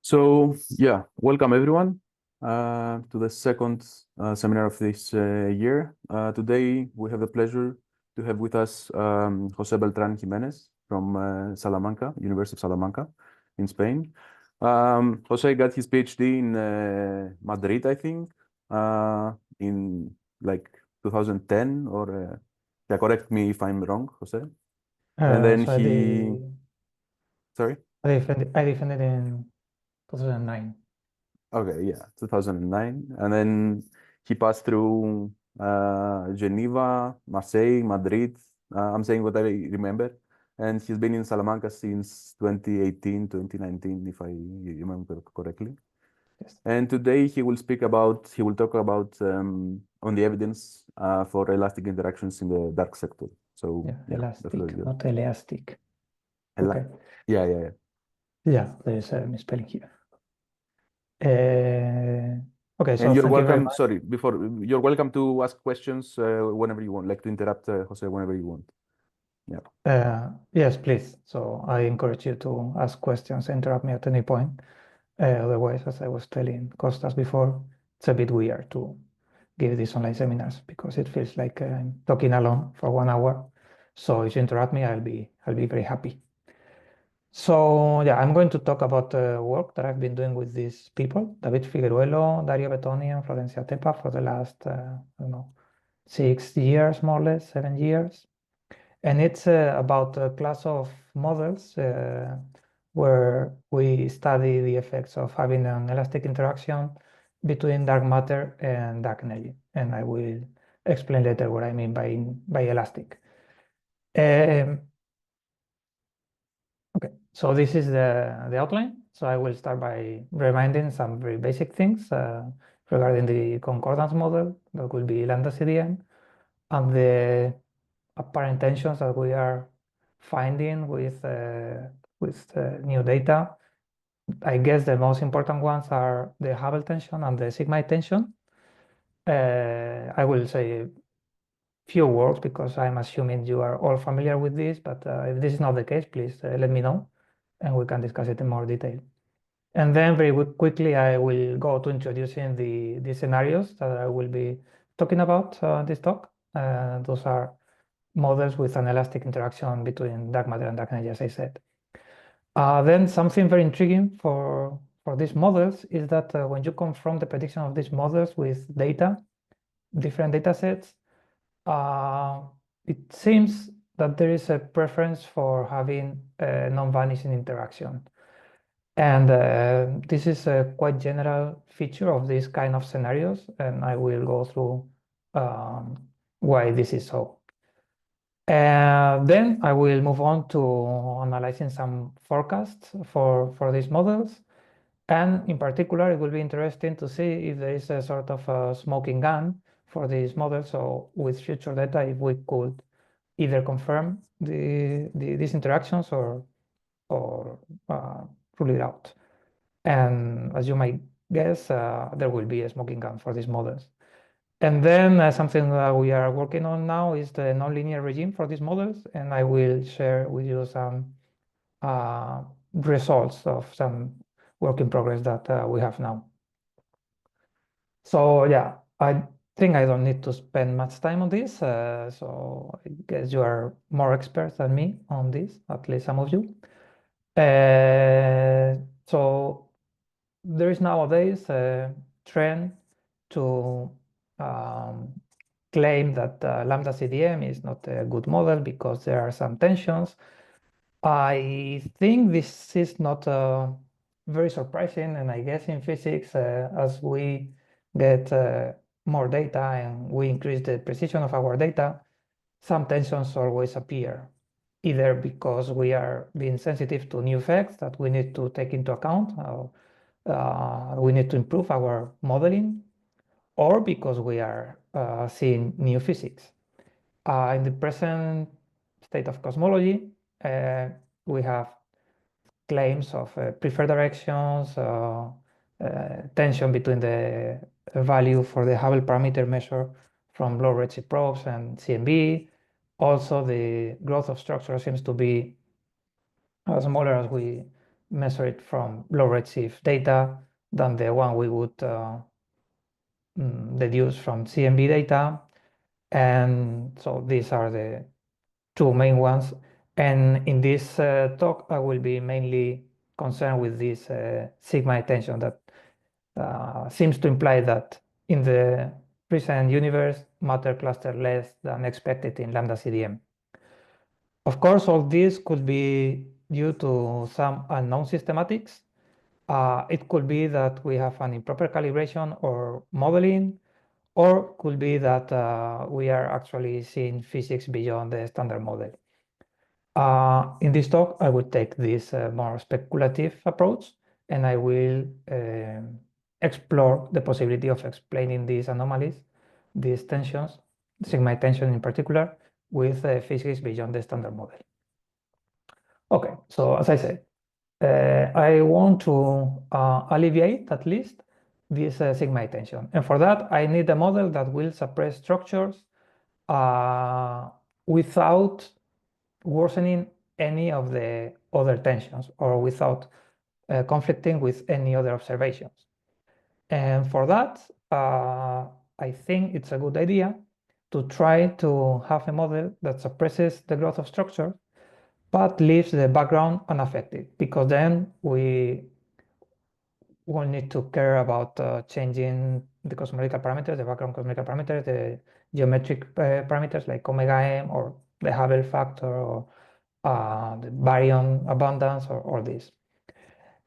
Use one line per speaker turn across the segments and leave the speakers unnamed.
So yeah, welcome everyone to the second seminar of this year. Today we have the pleasure to have with us Jose Beltran Jimenez from Salamanca, University of Salamanca in Spain. Jose got his PhD in Madrid, I think, in like 2010 or yeah, correct me if I'm wrong, Jose. And then
So
sorry?
I defended in 2009.
Okay, yeah, 2009. And then he passed through Geneva, Marseille, Madrid. I'm saying what I remember. And he's been in Salamanca since 2018, 2019, if I remember correctly.
Yes.
And today he will talk about on the evidence for elastic interactions in the dark sector. So
Yeah,
the floor is
elastic,
yours.
not elastic.
Ela-
Okay.
Yeah.
Yeah, there's a misspelling here. Okay, so
And you're
thank you very
welcome,
much.
sorry, you're welcome to ask questions whenever you want, like to interrupt Jose whenever you want. Yeah.
Yes, please. So I encourage you to ask questions, interrupt me at any point. Otherwise, as I was telling Costas before, it's a bit weird to give these online seminars because it feels like I'm talking alone for 1 hour. So if you interrupt me, I'll be very happy. So yeah, I'm going to talk about work that I've been doing with these people, David Figueruelo, Dario Bettoni, and Florencia Tepa for the last, I don't know, 6 years, more or less, 7 years. And it's about a class of models where we study the effects of having an elastic interaction between dark matter and dark energy. And I will explain later what I mean by elastic. Okay, so this is the outline. So I will start by reminding some very basic things regarding the concordance model that will be lambda CDM and the apparent tensions that we are finding with new data. I guess the most important ones are the Hubble tension and the sigma tension. I will say few words because I'm assuming you are all familiar with this, but if this is not the case, please let me know and we can discuss it in more detail. And then very quickly, I will go to introducing the scenarios that I will be talking about this talk. Those are models with an elastic interaction between dark matter and dark energy, as I said. Then something very intriguing for these models is that when you confront the prediction of these models with data, different data sets, it seems that there is a preference for having a non-vanishing interaction. And this is a quite general feature of these kind of scenarios, and I will go through why this is so. Then I will move on to analyzing some forecasts for these models. And in particular, it will be interesting to see if there is a sort of a smoking gun for these models. So with future data, if we could either confirm these interactions or rule it out. And as you might guess, there will be a smoking gun for these models. And then something that we are working on now is the nonlinear regime for these models. And I will share with you some results of some work in progress that we have now. So yeah, I think I don't need to spend much time on this. So I guess you are more experts than me on this, at least some of you. So there is nowadays a trend to claim that lambda CDM is not a good model because there are some tensions. I think this is not very surprising, and I guess in physics, as we get more data and we increase the precision of our data, some tensions always appear, either because we are being sensitive to new facts that we need to take into account, we need to improve our modeling, or because we are seeing new physics. In the present state of cosmology, we have claims of preferred directions, tension between the value for the Hubble parameter measure from low redshift probes and CMB. Also, the growth of structure seems to be smaller as we measure it from low redshift data than the one we would deduce from CMB data. And so these are the two main ones. And in this talk, I will be mainly concerned with this sigma attention that seems to imply that in the present universe, matter cluster less than expected in lambda CDM. Of course, all this could be due to some unknown systematics. It could be that we have an improper calibration or modeling, or could be that we are actually seeing physics beyond the standard model. In this talk, I will take this more speculative approach, and I will explore the possibility of explaining these anomalies, these tensions, sigma tension in particular, with physics beyond the standard model. Okay, so as I said, I want to alleviate at least this sigma tension. And for that, I need a model that will suppress structures without worsening any of the other tensions or without conflicting with any other observations. And for that, I think it's a good idea to try to have a model that suppresses the growth of structure but leaves the background unaffected, because then we won't need to care about changing the cosmological parameters, the background cosmological parameters, the geometric parameters like omega m or the Hubble factor or the baryon abundance or this.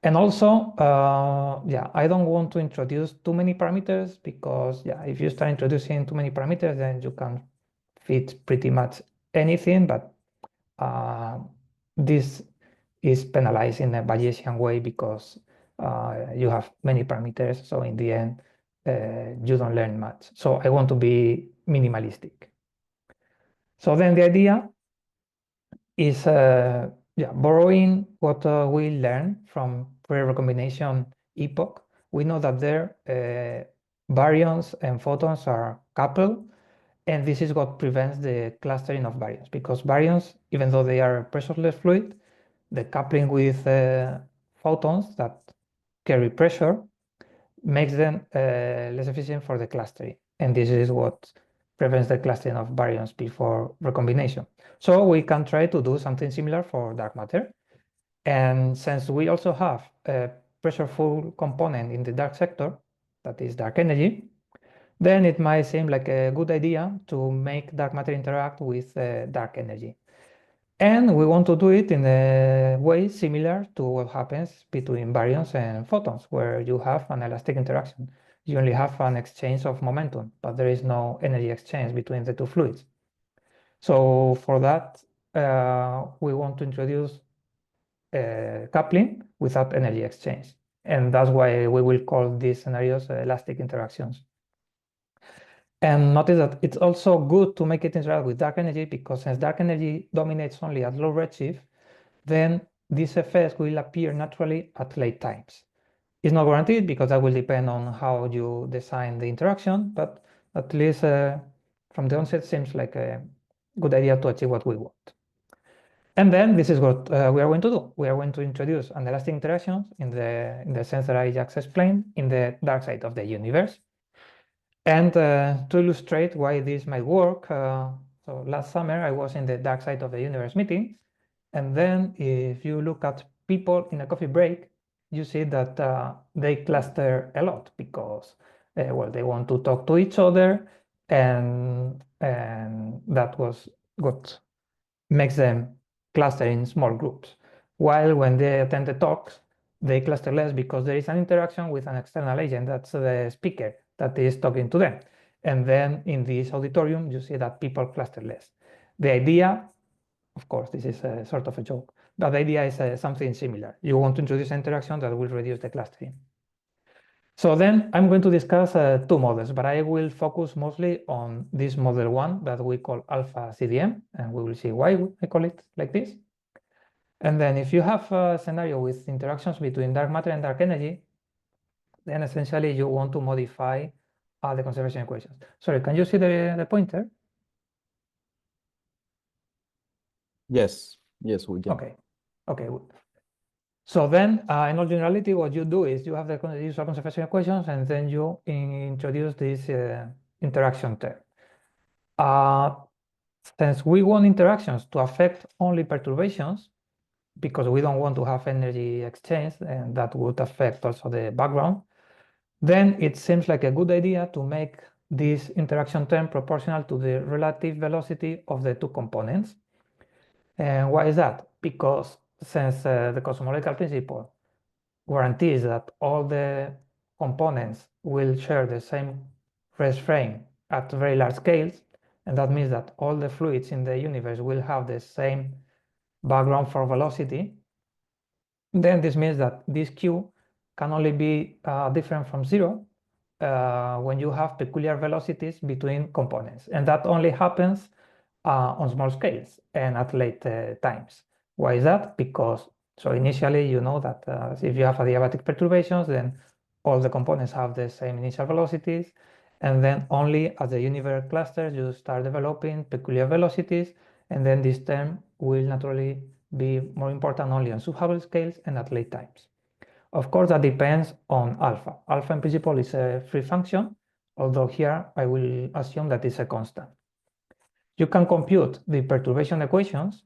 And also, I don't want to introduce too many parameters because, if you start introducing too many parameters, then you can fit pretty much anything, but this is penalized in a Bayesian way because you have many parameters. So in the end, you don't learn much. So I want to be minimalistic. So then the idea is borrowing what we learned from pre-recombination epoch. We know that there baryons and photons are coupled, and this is what prevents the clustering of baryons, because baryons, even though they are pressureless fluid, the coupling with photons that carry pressure makes them less efficient for the clustering. And this is what prevents the clustering of baryons before recombination. So we can try to do something similar for dark matter. And since we also have a pressureful component in the dark sector, that is dark energy, then it might seem like a good idea to make dark matter interact with dark energy. And we want to do it in a way similar to what happens between baryons and photons, where you have an elastic interaction. You only have an exchange of momentum, but there is no energy exchange between the two fluids. So for that, we want to introduce coupling without energy exchange. And that's why we will call these scenarios elastic interactions. And notice that it's also good to make it interact with dark energy, because since dark energy dominates only at low redshift, then these effects will appear naturally at late times. It's not guaranteed because that will depend on how you design the interaction, but at least from the onset seems like a good idea to achieve what we want. And then this is what we are going to do. We are going to introduce an elastic interaction in the sense that I just explained in the dark side of the universe. And to illustrate why this might work, so last summer I was in the Dark Side of the Universe meeting, and then if you look at people in a coffee break, you see that they cluster a lot because, well, they want to talk to each other, and that was what makes them cluster in small groups. While when they attend the talks, they cluster less because there is an interaction with an external agent, that's the speaker that is talking to them. And then in this auditorium, you see that people cluster less. The idea, of course, this is a sort of a joke, but the idea is something similar. You want to introduce an interaction that will reduce the clustering. So then I'm going to discuss two models, but I will focus mostly on this model one that we call alpha CDM, and we will see why I call it like this. And then if you have a scenario with interactions between dark matter and dark energy, then essentially you want to modify the conservation equations. Sorry, can you see the pointer?
Yes, we can.
Okay, good. So then, in all generality, what you do is you have the usual conservation equations, and then you introduce this interaction term. Since we want interactions to affect only perturbations, because we don't want to have energy exchange, and that would affect also the background, then it seems like a good idea to make this interaction term proportional to the relative velocity of the two components. And why is that? Because since the cosmological principle guarantees that all the components will share the same rest frame at very large scales, and that means that all the fluids in the universe will have the same background for velocity, then this means that this Q can only be different from zero when you have peculiar velocities between components. And that only happens on small scales and at late times. Why is that? Because, so initially you know that if you have adiabatic perturbations, then all the components have the same initial velocities. And then only as the universe clusters, you start developing peculiar velocities. And then this term will naturally be more important only on sub-Hubble scales and at late times. Of course, that depends on alpha. Alpha in principle is a free function, although here I will assume that it's a constant. You can compute the perturbation equations.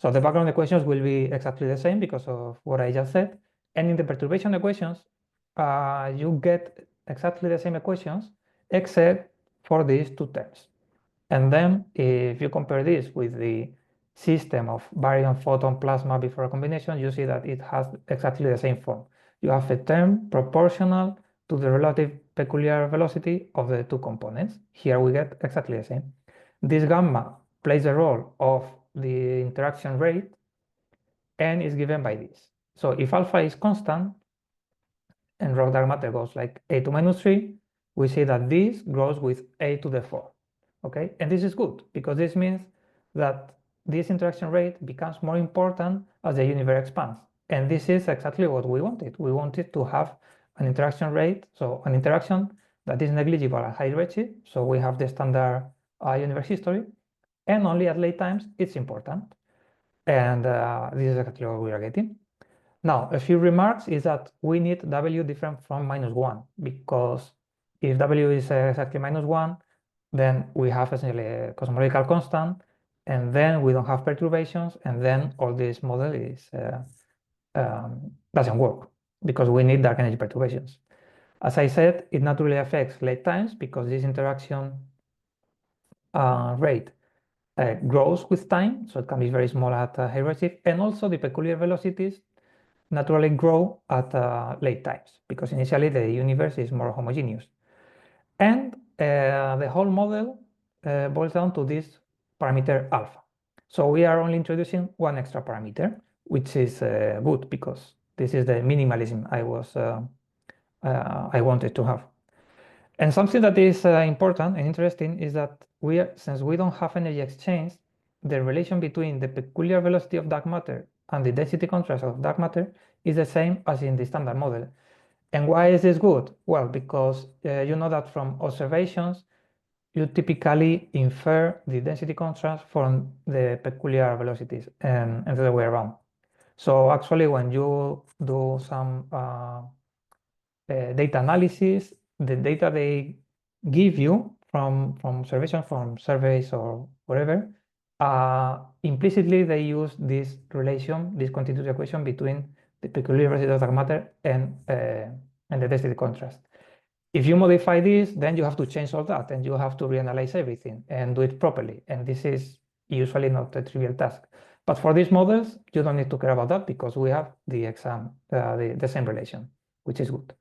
So the background equations will be exactly the same because of what I just said. And in the perturbation equations, you get exactly the same equations, except for these two terms. And then if you compare this with the system of baryon, photon, plasma before a combination, you see that it has exactly the same form. You have a term proportional to the relative peculiar velocity of the two components. Here we get exactly the same. This gamma plays the role of the interaction rate and is given by this. So if alpha is constant and raw dark matter goes like a to minus 3, we see that this grows with a to the 4. Okay, and this is good because this means that this interaction rate becomes more important as the universe expands. And this is exactly what we wanted. We wanted to have an interaction rate, so an interaction that is negligible at high redshift. So we have the standard universe history, and only at late times it's important. And this is exactly what we are getting. Now, a few remarks is that we need W different from -1, because if W is exactly -1, then we have essentially a cosmological constant, and then we don't have perturbations, and then all this model is doesn't work because we need dark energy perturbations. As I said, it naturally affects late times because this interaction rate grows with time, so it can be very small at high redshift, and also the peculiar velocities naturally grow at late times because initially the universe is more homogeneous. And the whole model boils down to this parameter alpha. So we are only introducing one extra parameter, which is good because this is the minimalism I wanted to have. And something that is important and interesting is that since we don't have energy exchange, the relation between the peculiar velocity of dark matter and the density contrast of dark matter is the same as in the standard model. And why is this good? Well, because you know that from observations, you typically infer the density contrast from the peculiar velocities and the other way around. So actually, when you do some data analysis, the data they give you from observation, from surveys or whatever, implicitly they use this relation, this continuity equation between the peculiar velocity of dark matter and the density contrast. If you modify this, then you have to change all that and you have to reanalyze everything and do it properly. And this is usually not a trivial task. But for these models, you don't need to care about that because we have the same relation, which is good.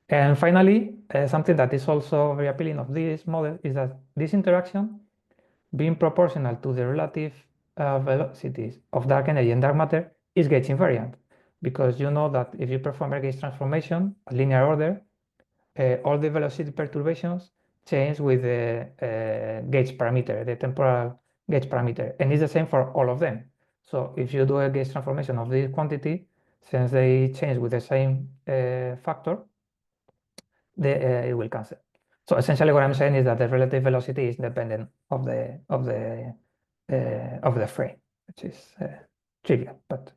And finally, something that is also very appealing of this model is that this interaction, being proportional to the relative velocities of dark energy and dark matter, is gauge invariant. Because you know that if you perform a gauge transformation, a linear order, all the velocity perturbations change with the gauge parameter, the temporal gauge parameter, and it's the same for all of them. So if you do a gauge transformation of this quantity, since they change with the same factor, it will cancel. So essentially, what I'm saying is that the relative velocity is dependent of the frame, which is trivial, but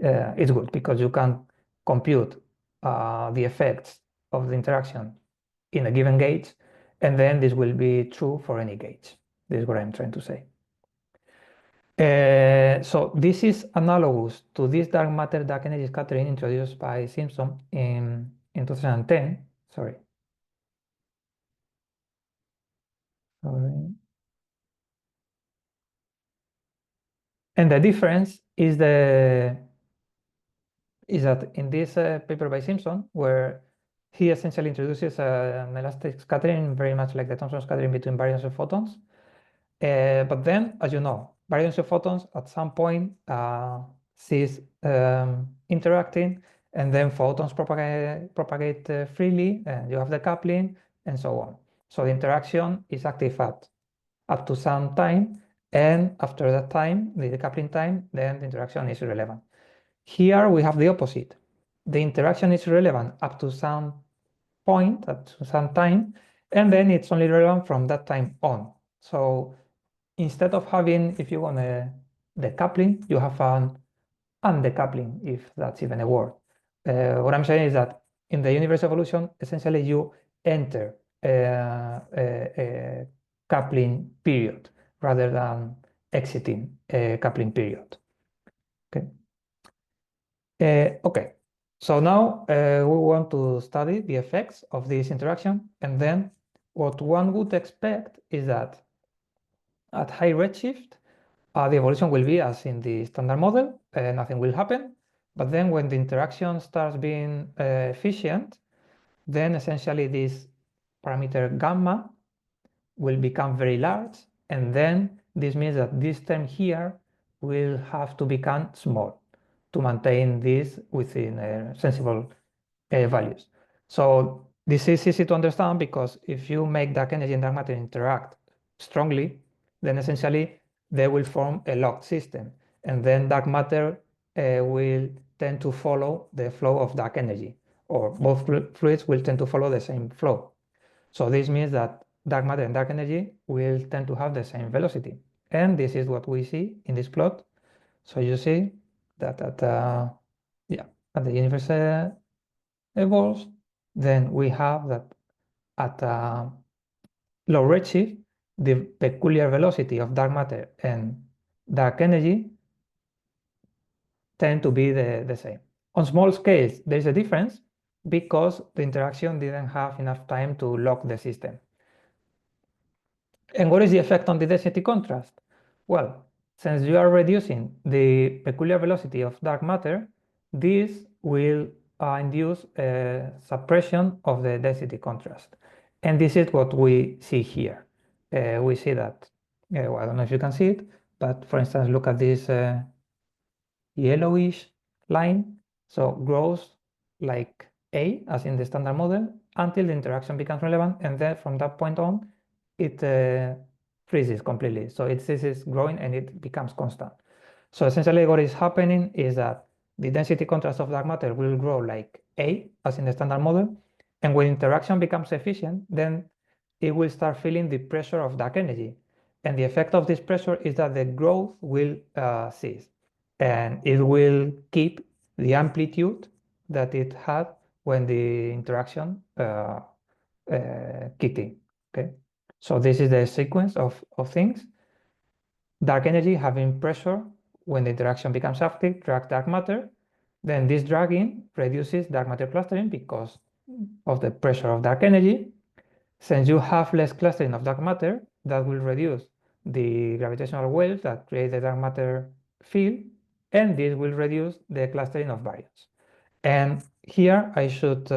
it's good because you can compute the effects of the interaction in a given gauge, and then this will be true for any gauge. This is what I'm trying to say. So this is analogous to this dark matter dark energy scattering introduced by Simpson in 2010. Sorry. And the difference is that in this paper by Simpson, where he essentially introduces an elastic scattering very much like the Thomson scattering between baryons and photons. But then, as you know, baryons and photons at some point cease interacting, and then photons propagate freely, and you have the coupling, and so on. So the interaction is active up to some time, and after that time, the coupling time, then the interaction is irrelevant. Here we have the opposite. The interaction is relevant up to some point, up to some time, and then it's only relevant from that time on. So instead of having, if you want, the coupling, you have an undecoupling, if that's even a word. What I'm saying is that in the universe evolution, essentially you enter a coupling period rather than exiting a coupling period. Okay. Okay. So now we want to study the effects of this interaction, and then what one would expect is that at high redshift, the evolution will be as in the standard model, nothing will happen. But then when the interaction starts being efficient, then essentially this parameter gamma will become very large, and then this means that this term here will have to become small to maintain this within sensible values. So this is easy to understand because if you make dark energy and dark matter interact strongly, then essentially they will form a locked system, and then dark matter will tend to follow the flow of dark energy, or both fluids will tend to follow the same flow. So this means that dark matter and dark energy will tend to have the same velocity, and this is what we see in this plot. So you see that at the universe evolves, then we have that at low redshift, the peculiar velocity of dark matter and dark energy tend to be the same. On small scales, there is a difference because the interaction didn't have enough time to lock the system. And what is the effect on the density contrast? Well, since you are reducing the peculiar velocity of dark matter, this will induce a suppression of the density contrast. And this is what we see here. We see that, well, I don't know if you can see it, but for instance, look at this yellowish line. So grows like A, as in the standard model, until the interaction becomes relevant, and then from that point on, it freezes completely. So it ceases growing and it becomes constant. So essentially what is happening is that the density contrast of dark matter will grow like A, as in the standard model, and when interaction becomes efficient, then it will start feeling the pressure of dark energy. And the effect of this pressure is that the growth will cease, and it will keep the amplitude that it had when the interaction kicked in. Okay, so this is the sequence of things. Dark energy having pressure when the interaction becomes active, drag dark matter. Then this dragging reduces dark matter clustering because of the pressure of dark energy. Since you have less clustering of dark matter, that will reduce the gravitational waves that create the dark matter field, and this will reduce the clustering of baryons. And here I should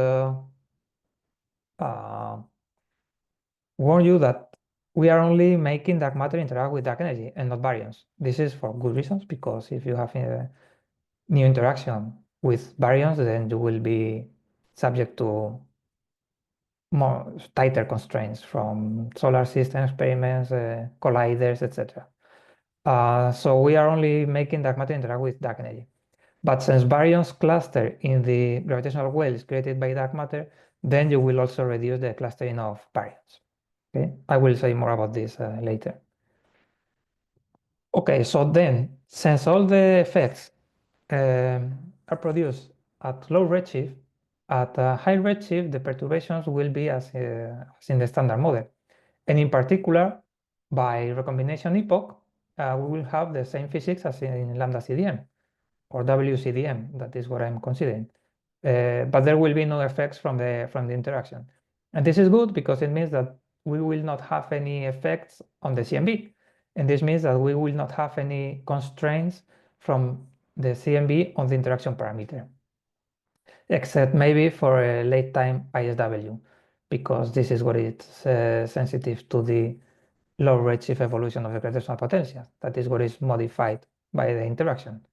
warn you that we are only making dark matter interact with dark energy and not baryons. This is for good reasons, because if you have a new interaction with baryons, then you will be subject to more tighter constraints from solar system experiments, colliders, etc. So we are only making dark matter interact with dark energy. But since baryons cluster in the gravitational wells created by dark matter, then you will also reduce the clustering of baryons. Okay, I will say more about this later. Okay, so then, since all the effects are produced at low redshift. At a high redshift, the perturbations will be as in the standard model. And in particular, by recombination epoch, we will have the same physics as in lambda CDM or WCDM. That is what I'm considering. But there will be no effects from the interaction. And this is good because it means that we will not have any effects on the CMB. And this means that we will not have any constraints from the CMB on the interaction parameter, except maybe for a late time ISW, because this is what is sensitive to the low redshift evolution of the gravitational potential. That is what is modified by the interaction.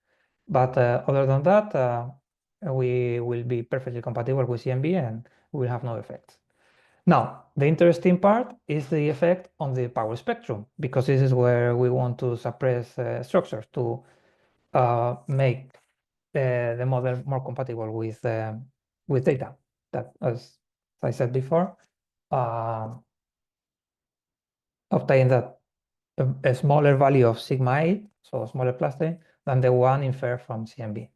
But other than that, we will be perfectly compatible with CMB and we will have no effects. Now, the interesting part is the effect on the power spectrum, because this is where we want to suppress structures to make the model more compatible with data. That, as I said before, obtain that a smaller value of sigma 8, so a smaller cluster, than the one inferred from CMB.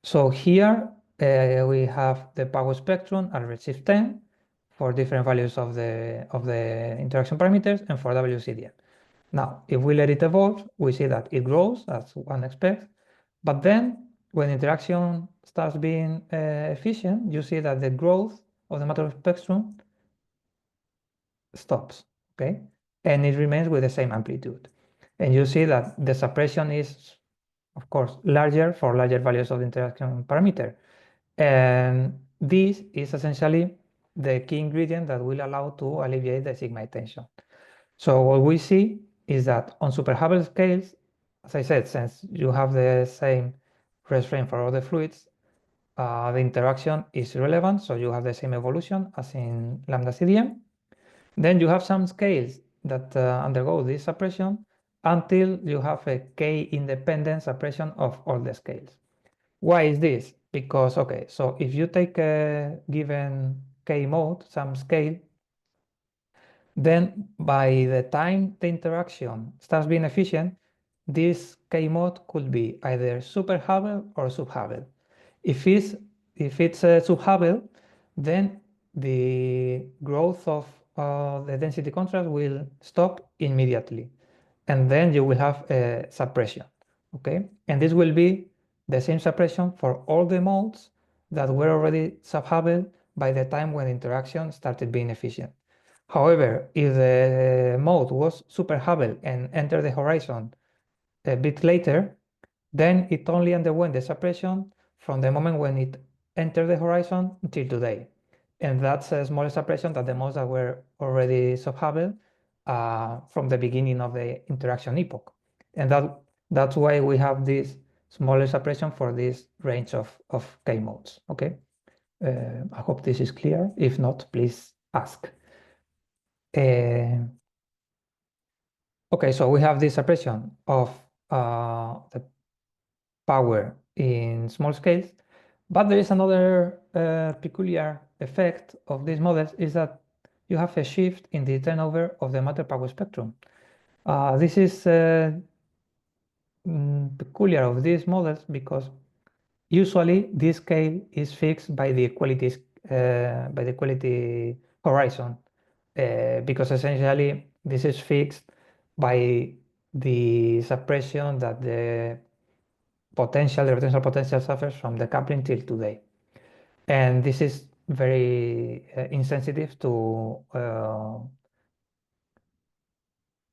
So here we have the power spectrum at redshift 10 for different values of the interaction parameters and for WCDM. Now, if we let it evolve, we see that it grows as one expects, but then when interaction starts being efficient, you see that the growth of the matter spectrum stops, okay? And it remains with the same amplitude. And you see that the suppression is, of course, larger for larger values of the interaction parameter. And this is essentially the key ingredient that will allow to alleviate the sigma tension. So what we see is that on super Hubble scales, as I said, since you have the same rest frame for all the fluids, the interaction is irrelevant, so you have the same evolution as in lambda CDM. Then you have some scales that undergo this suppression until you have a k-independent suppression of all the scales. Why is this? Because, okay, so if you take a given k mode, some scale, then by the time the interaction starts being efficient, this k mode could be either super Hubble or sub Hubble. If it's a sub Hubble, then the growth of the density contrast will stop immediately, and then you will have a suppression, okay? And this will be the same suppression for all the modes that were already sub Hubble by the time when interaction started being efficient. However, if the mode was super Hubble and entered the horizon a bit later, then it only underwent the suppression from the moment when it entered the horizon until today. And that's a smaller suppression than the modes that were already sub Hubble from the beginning of the interaction epoch. And that's why we have this smaller suppression for this range of K modes, okay? I hope this is clear. If not, please ask. Okay, so we have this suppression of the power in small scales, but there is another peculiar effect of these models is that you have a shift in the turnover of the matter power spectrum. This is peculiar of these models because usually this scale is fixed by the equality horizon, because essentially this is fixed by the suppression that the gravitational potential suffers from the coupling till today. And this is very insensitive to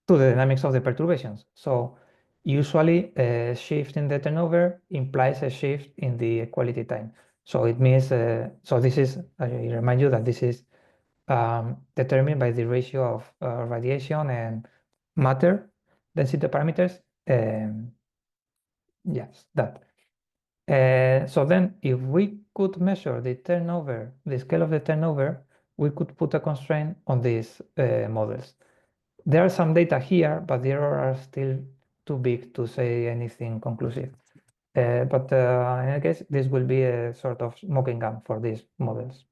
the dynamics of the perturbations. So usually a shift in the turnover implies a shift in the equality time. So it means, so this is, I remind you that this is determined by the ratio of radiation and matter density parameters. Yes, that. So then if we could measure the turnover, the scale of the turnover, we could put a constraint on these models. There are some data here, but the errors are still too big to say anything conclusive. But in any case, this will be a sort of smoking gun for these models.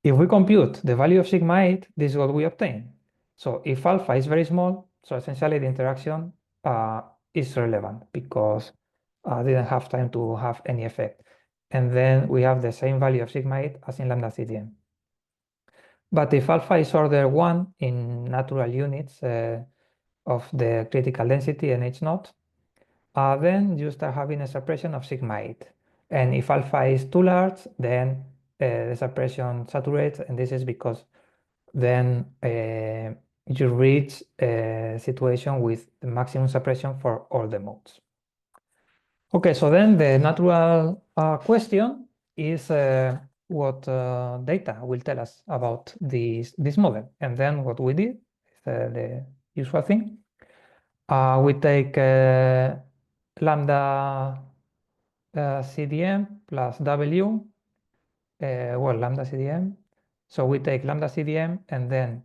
If we compute the value of sigma 8, this is what we obtain. So if alpha is very small, so essentially the interaction is relevant because didn't have time to have any effect. And then we have the same value of sigma 8 as in lambda CDM. But if alpha is order 1 in natural units of the critical density and H naught, then you start having a suppression of sigma 8. And if alpha is too large, then the suppression saturates, and this is because then you reach a situation with the maximum suppression for all the modes. Okay, so then the natural question is what data will tell us about this model. And then what we did is the usual thing. We take lambda CDM plus W, lambda CDM. So we take lambda CDM and then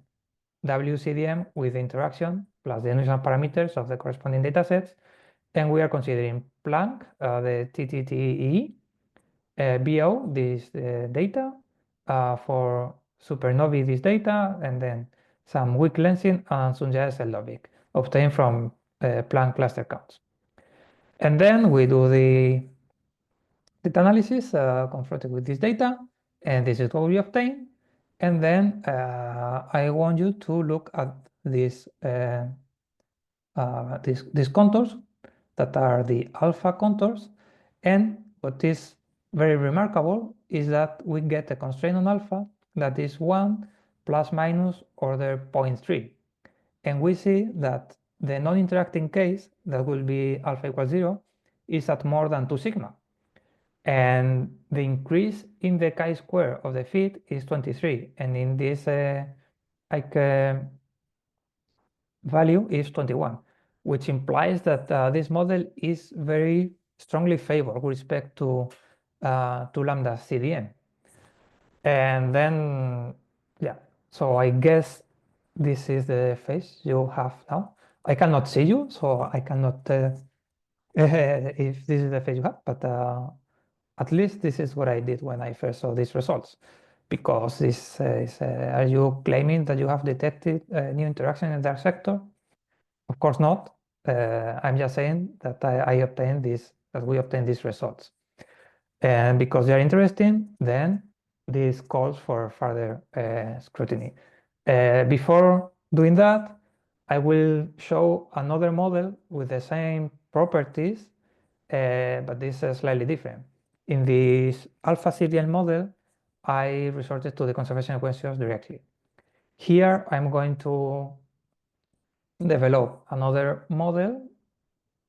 WCDM with the interaction plus the initial parameters of the corresponding datasets. And we are considering Planck, the TTTE, BO, this data, for supernovae, this data, and then some weak lensing and Sunyaev-Selvovich obtained from Planck cluster counts. And then we do the data analysis confronted with this data, and this is what we obtain. And then I want you to look at these contours that are the alpha contours. And what is very remarkable is that we get a constraint on alpha that is 1 plus minus order 0.3. And we see that the non-interacting case, that will be alpha equals 0, is at more than 2 sigma. And the increase in the chi-square of the fit is 23. And in this value is 21, which implies that this model is very strongly favored with respect to lambda CDM. And then, yeah, so I guess this is the face you have now. I cannot see you, so I cannot if this is the face you have, but at least this is what I did when I first saw these results. Because this is, are you claiming that you have detected new interaction in the dark sector? Of course not. I'm just saying that we obtained these results. And because they are interesting, then this calls for further scrutiny. Before doing that, I will show another model with the same properties, but this is slightly different. In this alpha CDL model, I resorted to the conservation equations directly. Here, I'm going to develop another model,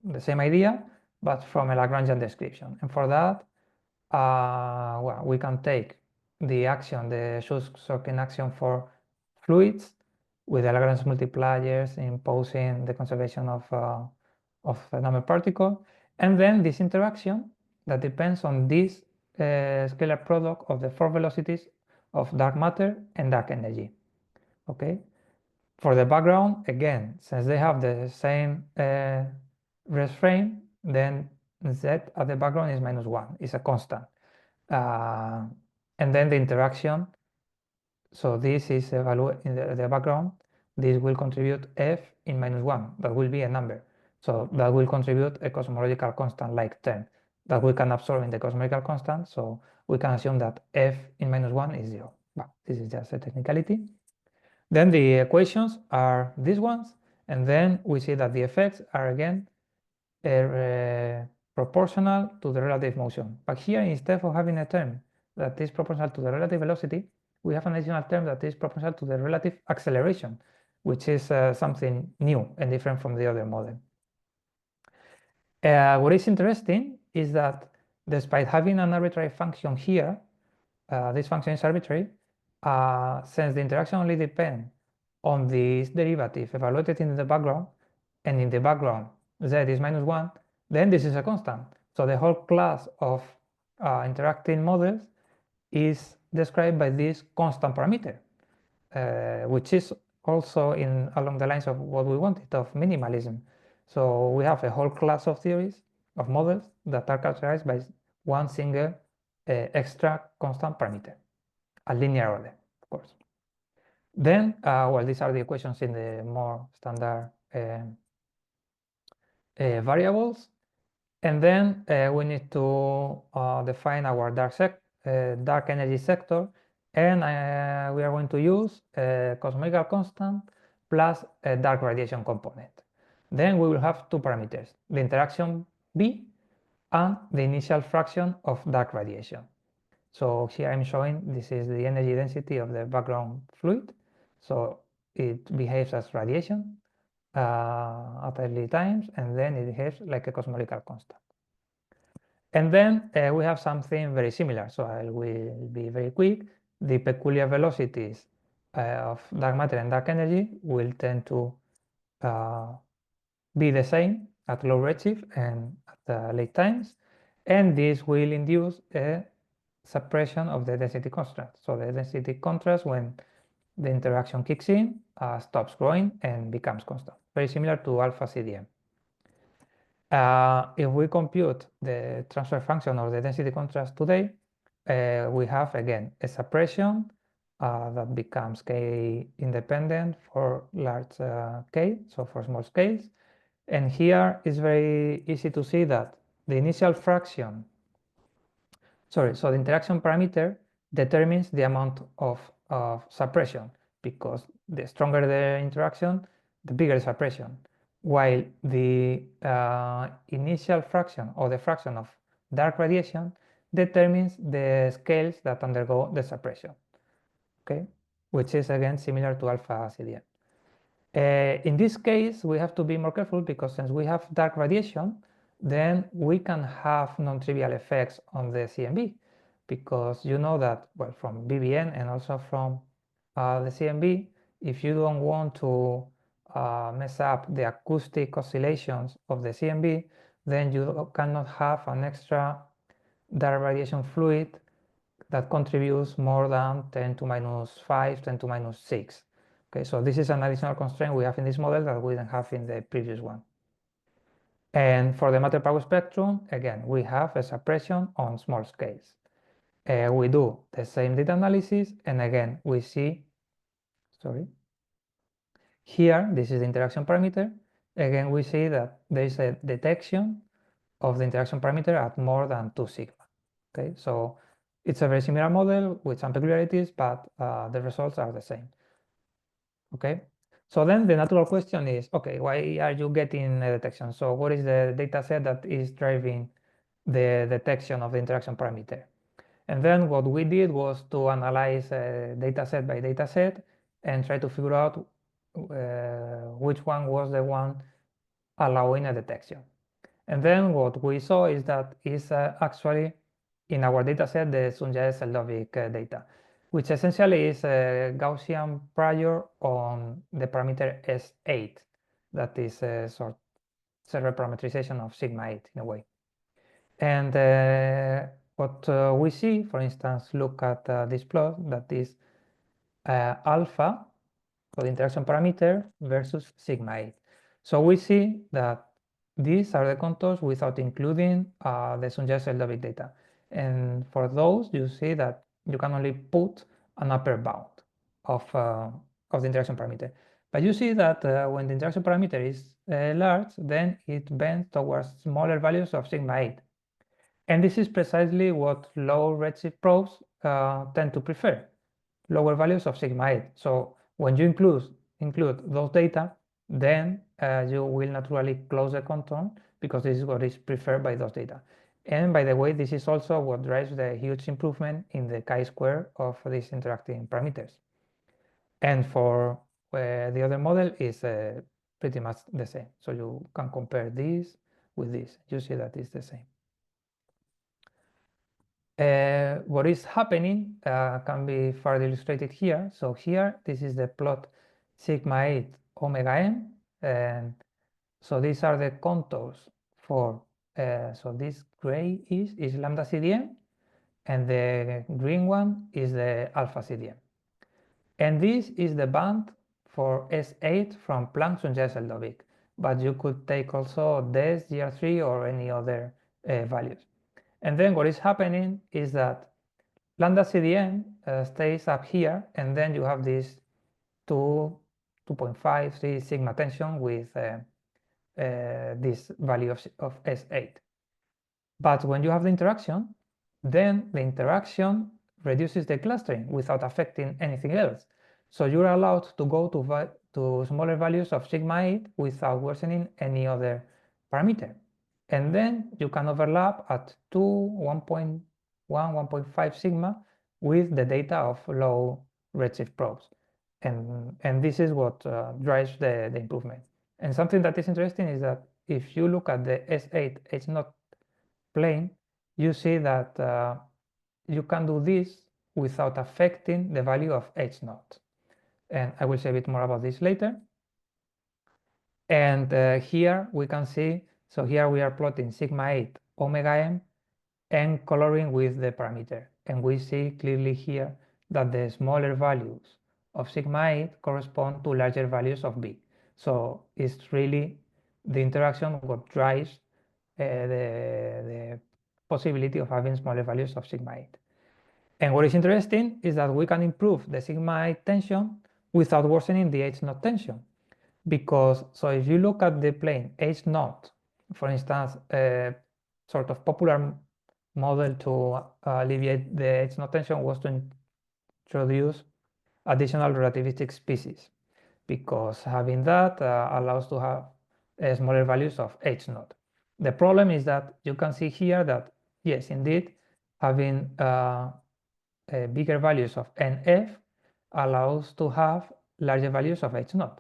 the same idea, but from a Lagrangian description. And for that, we can take the action, the Schuss-Sorkin action for fluids with the Lagrange multipliers imposing the conservation of a number particle, and then this interaction that depends on this scalar product of the four velocities of dark matter and dark energy. Okay. For the background, again, since they have the same rest frame, then Z at the background is -1, it's a constant. And then the interaction, so this is a value in the background, this will contribute F in -1, that will be a number. So that will contribute a cosmological constant like 10 that we can absorb in the cosmological constant, so we can assume that F in -1 is 0. But this is just a technicality. Then the equations are these ones, and then we see that the effects are again proportional to the relative motion. But here, instead of having a term that is proportional to the relative velocity, we have an additional term that is proportional to the relative acceleration, which is something new and different from the other model. What is interesting is that despite having an arbitrary function here, this function is arbitrary, since the interaction only depends on this derivative evaluated in the background, and in the background Z is -1, then this is a constant. So the whole class of interacting models is described by this constant parameter, which is also along the lines of what we wanted, of minimalism. So we have a whole class of theories, of models that are characterized by one single extra constant parameter, a linear order, of course. Then, these are the equations in the more standard variables. And then we need to define our dark energy sector, and we are going to use a cosmological constant plus a dark radiation component. Then we will have two parameters, the interaction B and the initial fraction of dark radiation. So here I'm showing this is the energy density of the background fluid. So it behaves as radiation at early times, and then it behaves like a cosmological constant. And then we have something very similar. So I will be very quick. The peculiar velocities of dark matter and dark energy will tend to be the same at low redshift and at late times. And this will induce a suppression of the density contrast. So the density contrast, when the interaction kicks in, stops growing and becomes constant. Very similar to alpha CDM. If we compute the transfer function of the density contrast today, we have again a suppression that becomes k independent for large k, so for small scales. And here it's very easy to see that the initial fraction, so the interaction parameter determines the amount of suppression, because the stronger the interaction, the bigger the suppression. While the initial fraction or the fraction of dark radiation determines the scales that undergo the suppression, okay? Which is again similar to alpha CDM. In this case, we have to be more careful, because since we have dark radiation, then we can have non-trivial effects on the CMB, because you know that, well, from BBN and also from the CMB, if you don't want to mess up the acoustic oscillations of the CMB, then you cannot have an extra dark radiation fluid that contributes more than 10 to minus 5, 10 to minus 6. Okay, so this is an additional constraint we have in this model that we didn't have in the previous one. And for the matter power spectrum, again, we have a suppression on small scales. We do the same data analysis, and again, we see, here, this is the interaction parameter. Again, we see that there is a detection of the interaction parameter at more than 2 sigma. Okay, so it's a very similar model with some peculiarities, but the results are the same. Okay, so then the natural question is, okay, why are you getting a detection? So what is the data set that is driving the detection of the interaction parameter? And then what we did was to analyze data set by data set and try to figure out which one was the one allowing a detection. And then what we saw is that is actually in our data set the Jimenez-Selvovich data, which essentially is a Gaussian prior on the parameter S8, that is a sort of several parameterization of sigma 8 in a way. And what we see, for instance, look at this plot that is alpha, so the interaction parameter, versus sigma 8. So we see that these are the contours without including the Jimenez-Selvovich data. And for those, you see that you can only put an upper bound of the interaction parameter. But you see that when the interaction parameter is large, then it bends towards smaller values of sigma 8. And this is precisely what low redshift probes tend to prefer, lower values of sigma 8. So when you include those data, then you will naturally close the contour, because this is what is preferred by those data. And by the way, this is also what drives the huge improvement in the chi-square of these interacting parameters. And for the other model is pretty much the same. So you can compare this with this. You see that it's the same. What is happening can be further illustrated here. So here, this is the plot sigma 8 omega n, and so these are the contours for, so this gray is lambda CDM, and the green one is the alpha CDM. And this is the band for S8 from Planck's Jimenez-Selvovich, but you could take also DES, GR3, or any other values. And then what is happening is that lambda CDM stays up here, and then you have this 2.5, 3 sigma tension with this value of S8. But when you have the interaction, then the interaction reduces the clustering without affecting anything else. So you're allowed to go to smaller values of sigma 8 without worsening any other parameter. And then you can overlap at 2, 1.1, 1.5 sigma with the data of low redshift probes. And this is what drives the improvement. And something that is interesting is that if you look at the S8 H0 plane, you see that you can do this without affecting the value of H0. And I will say a bit more about this later. And here we can see, so here we are plotting sigma 8 omega m and coloring with the parameter. And we see clearly here that the smaller values of sigma 8 correspond to larger values of B. So it's really the interaction what drives the possibility of having smaller values of sigma 8. And what is interesting is that we can improve the sigma 8 tension without worsening the H0 tension. Because, so if you look at the plane H0, for instance, a sort of popular model to alleviate the H0 tension was to introduce additional relativistic species, because having that allows to have smaller values of H0. The problem is that you can see here that, yes, indeed, having bigger values of NF allows to have larger values of H0.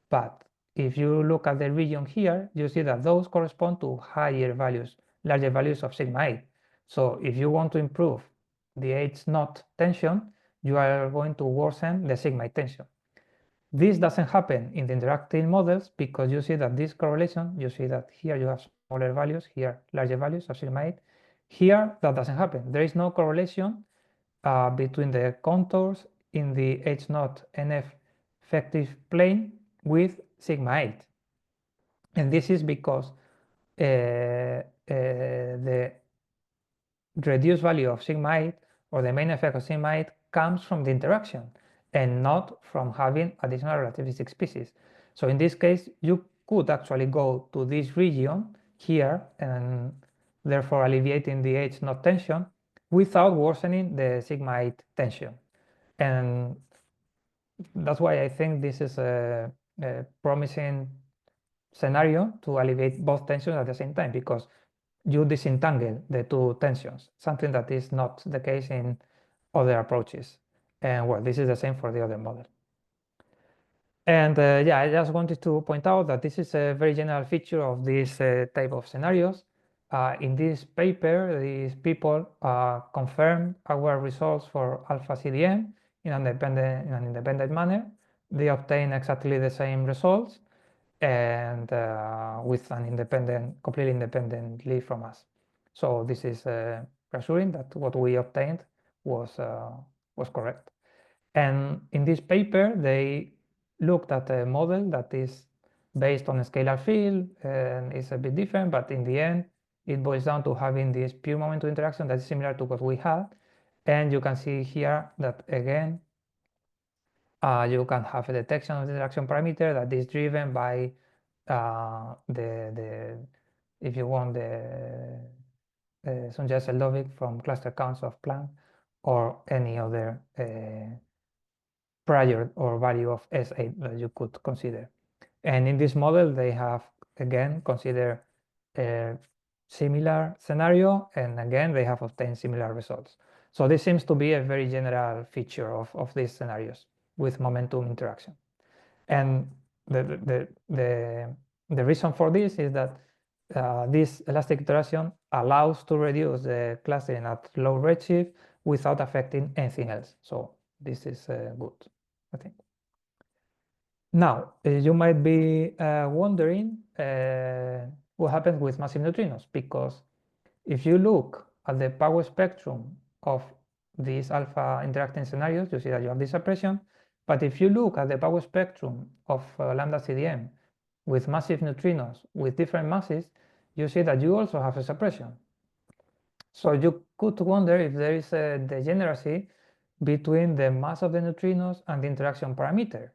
But if you look at the region here, you see that those correspond to higher values, larger values of sigma 8. So if you want to improve the H0 tension, you are going to worsen the sigma 8 tension. This doesn't happen in the interactive models because you see that this correlation, you see that here you have smaller values, here larger values of sigma 8. Here that doesn't happen. There is no correlation between the contours in the H0 NF effective plane with sigma 8. And this is because the reduced value of sigma 8 or the main effect of sigma 8 comes from the interaction and not from having additional relativistic species. So in this case, you could actually go to this region here and therefore alleviating the H0 tension without worsening the sigma 8 tension. And that's why I think this is a promising scenario to alleviate both tensions at the same time, because you disentangle the two tensions, something that is not the case in other approaches. And well, this is the same for the other model. And yeah, I just wanted to point out that this is a very general feature of this type of scenarios. In this paper, these people confirmed our results for alpha CDM in an independent manner. They obtained exactly the same results and with an completely independently from us. So this is reassuring that what we obtained was correct. And in this paper, they looked at a model that is based on a scalar field and is a bit different, but in the end, it boils down to having this pure momentum interaction that is similar to what we had. And you can see here that again, you can have a detection of the interaction parameter that is driven by if you want, the Sunjaya-Seldovic from cluster counts of Planck or any other prior or value of S8 that you could consider. And in this model, they have again considered a similar scenario, and again, they have obtained similar results. So this seems to be a very general feature of these scenarios with momentum interaction. And the reason for this is that this elastic interaction allows to reduce the clustering at low redshift without affecting anything else. So this is good, I think. Now, you might be wondering what happens with massive neutrinos, because if you look at the power spectrum of these alpha interacting scenarios, you see that you have this suppression. But if you look at the power spectrum of lambda CDM with massive neutrinos with different masses, you see that you also have a suppression. So you could wonder if there is a degeneracy between the mass of the neutrinos and the interaction parameter.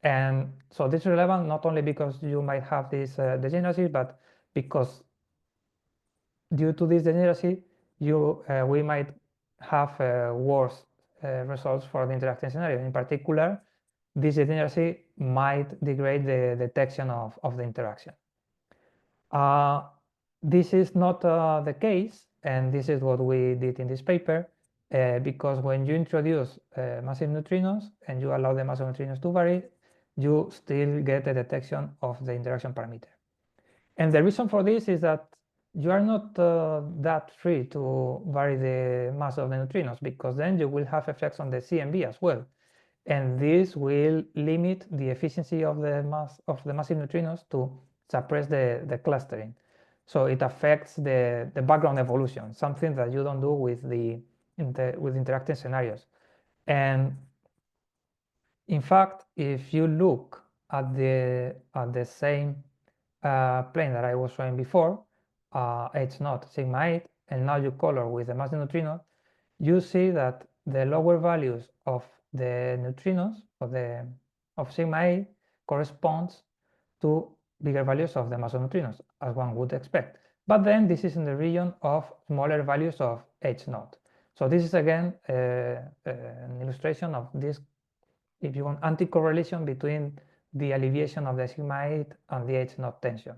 And so this is relevant not only because you might have this degeneracy, but because due to this degeneracy, we might have worse results for the interacting scenario. In particular, this degeneracy might degrade the detection of the interaction. This is not the case, and this is what we did in this paper, because when you introduce massive neutrinos and you allow the mass of neutrinos to vary, you still get a detection of the interaction parameter. And the reason for this is that you are not that free to vary the mass of the neutrinos, because then you will have effects on the CMB as well. And this will limit the efficiency of the massive neutrinos to suppress the clustering. So it affects the background evolution, something that you don't do with with interacting scenarios. And in fact, if you look at the same plane that I was showing before, H0, sigma 8, and now you color with the massive neutrino, you see that the lower values of the neutrinos of sigma 8 corresponds to bigger values of the mass of neutrinos, as one would expect. But then this is in the region of smaller values of H0. So this is again an illustration of this, if you want, anti-correlation between the alleviation of the sigma 8 and the H0 tension.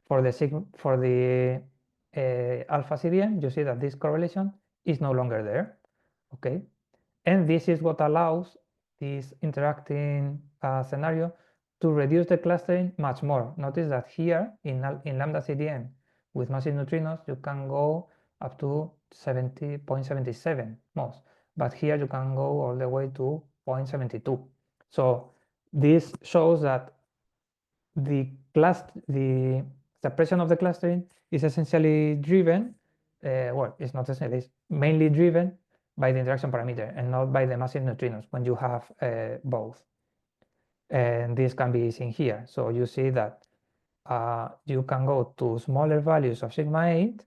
For the alpha CDM, you see that this correlation is no longer there, okay? And this is what allows this interacting scenario to reduce the clustering much more. Notice that here in lambda CDM with massive neutrinos, you can go up to 0.77 most, but here you can go all the way to 0.72. So this shows that the suppression of the clustering is essentially driven, well, it's not essentially, it's mainly driven by the interaction parameter and not by the massive neutrinos when you have both. And this can be seen here. So you see that you can go to smaller values of sigma 8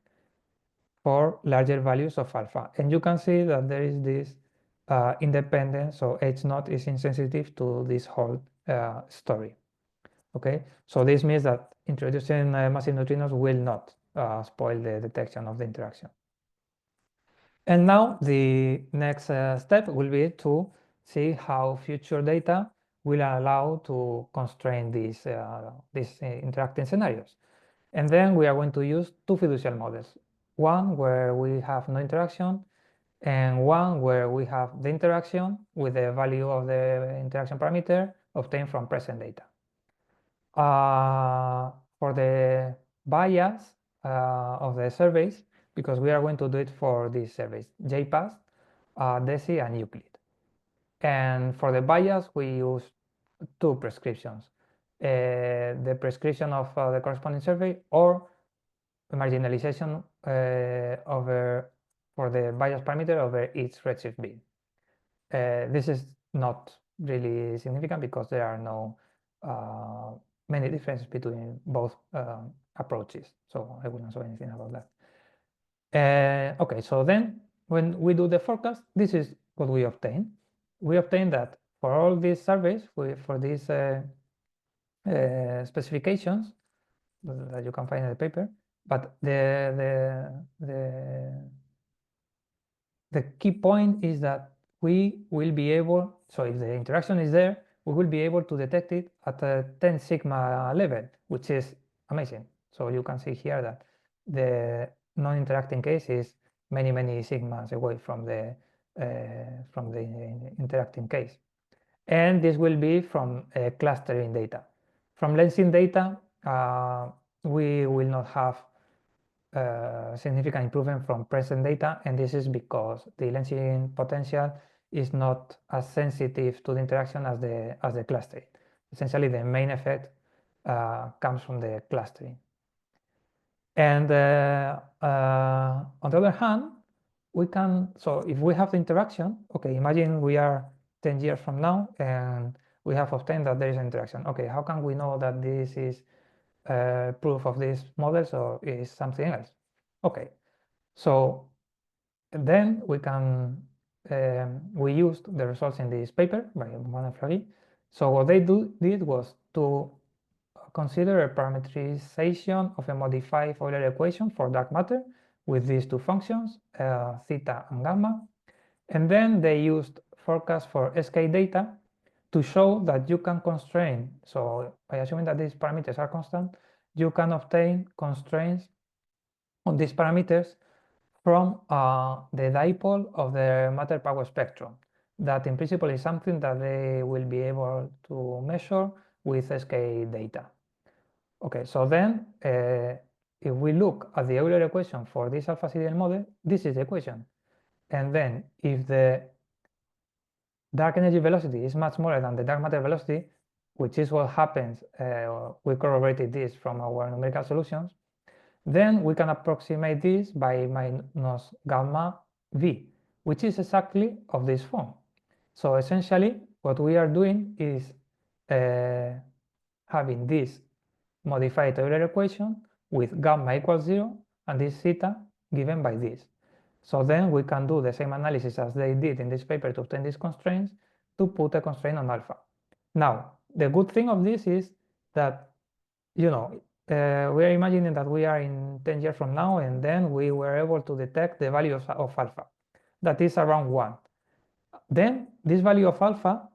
for larger values of alpha. And you can see that there is this independence, so H0 is insensitive to this whole story. Okay, so this means that introducing massive neutrinos will not spoil the detection of the interaction. And now the next step will be to see how future data will allow to constrain these interacting scenarios. And then we are going to use two fiducial models. One where we have no interaction, and one where we have the interaction with the value of the interaction parameter obtained from present data. For the bias of the surveys, because we are going to do it for these surveys, JPass, DESI, and Euclid. And for the bias, we use two prescriptions. The prescription of the corresponding survey or the marginalization for the bias parameter over each redshift bin. This is not really significant because there are no many differences between both approaches, so I will not say anything about that. Okay, so then when we do the forecast, this is what we obtain. We obtain that for all these surveys, for these specifications that you can find in the paper, but the key point is that we will be able, so if the interaction is there, we will be able to detect it at a 10 sigma level, which is amazing. So you can see here that the non-interacting case is many sigmas away from the interacting case. And this will be from clustering data. From lensing data, we will not have significant improvement from present data, and this is because the lensing potential is not as sensitive to the interaction as the clustering. Essentially, the main effect comes from the clustering. And on the other hand, we can, so if we have the interaction, okay, imagine we are 10 years from now and we have obtained that there is an interaction. Okay, how can we know that this is proof of these models or is something else? Okay, so then we can, we used the results in this paper by Van and Fleury. So what they did was to consider a parameterization of a modified Euler equation for dark matter with these two functions, theta and gamma. And then they used forecast for SK data to show that you can constrain. So by assuming that these parameters are constant, you can obtain constraints on these parameters from the dipole of the matter power spectrum. That in principle is something that they will be able to measure with SK data. Okay, so then if we look at the Euler equation for this alpha CDL model, this is the equation. And then if the dark energy velocity is much smaller than the dark matter velocity, which is what happens, we corroborated this from our numerical solutions, then we can approximate this by minus gamma V, which is exactly of this form. So essentially, what we are doing is having this modified Euler equation with gamma equals 0 and this theta given by this. So then we can do the same analysis as they did in this paper to obtain these constraints to put a constraint on alpha. Now, the good thing of this is that, you know, we are imagining that we are in 10 years from now, and then we were able to detect the value of alpha, that is around 1. Then this value of alpha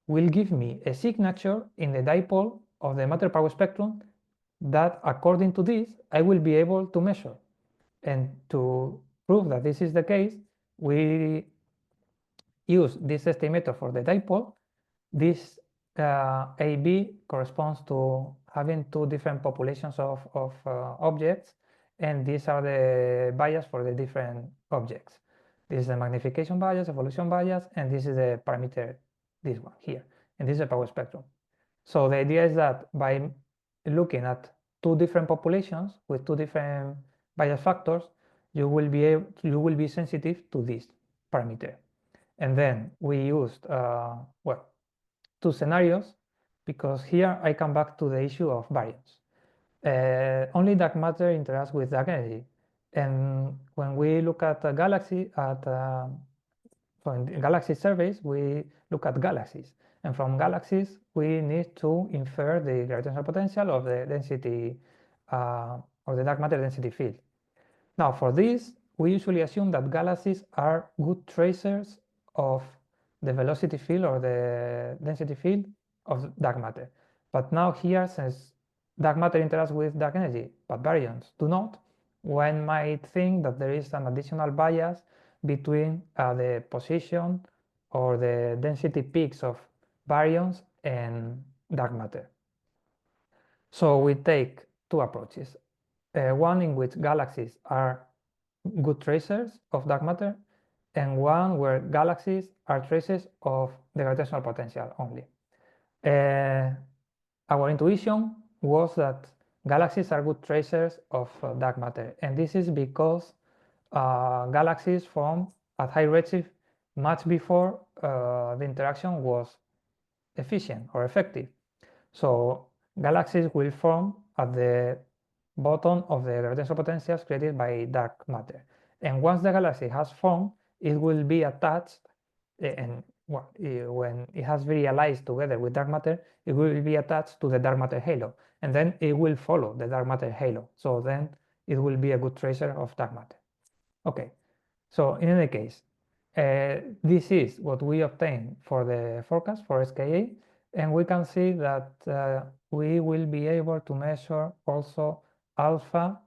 will give me a signature in the dipole of the matter power spectrum that, according to this, I will be able to measure. And to prove that this is the case, we use this estimator for the dipole. This AB corresponds to having two different populations of objects, and these are the bias for the different objects. This is the magnification bias, evolution bias, and this is the parameter, this one here, and this is the power spectrum. So the idea is that by looking at two different populations with two different bias factors, you will be sensitive to this parameter. And then we used well, two scenarios, because here I come back to the issue of baryons. Only dark matter interacts with dark energy, and when we look at a galaxy, so in galaxy surveys, we look at galaxies, and from galaxies we need to infer the gravitational potential of the density of the dark matter density field. Now, for this, we usually assume that galaxies are good tracers of the velocity field or the density field of dark matter. But now here, since dark matter interacts with dark energy, but baryons do not, one might think that there is an additional bias between the position or the density peaks of baryons and dark matter. So we take two approaches. One in which galaxies are good tracers of dark matter, and one where galaxies are traces of the gravitational potential only. Our intuition was that galaxies are good tracers of dark matter, and this is because galaxies form at high redshift much before the interaction was efficient or effective. So galaxies will form at the bottom of the gravitational potentials created by dark matter. And once the galaxy has formed, it will be attached, and when it has realized together with dark matter, it will be attached to the dark matter halo, and then it will follow the dark matter halo. So then it will be a good tracer of dark matter. Okay, so in any case, this is what we obtain for the forecast for SKA, and we can see that we will be able to measure also alpha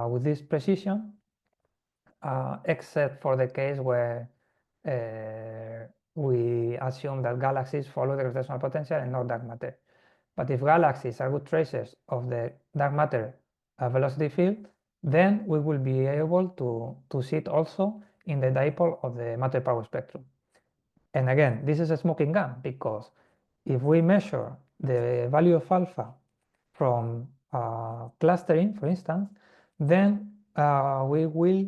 with this precision, except for the case where we assume that galaxies follow the gravitational potential and not dark matter. But if galaxies are good tracers of the dark matter velocity field, then we will be able to see it also in the dipole of the matter power spectrum. And again, this is a smoking gun, because if we measure the value of alpha from clustering, for instance, then we will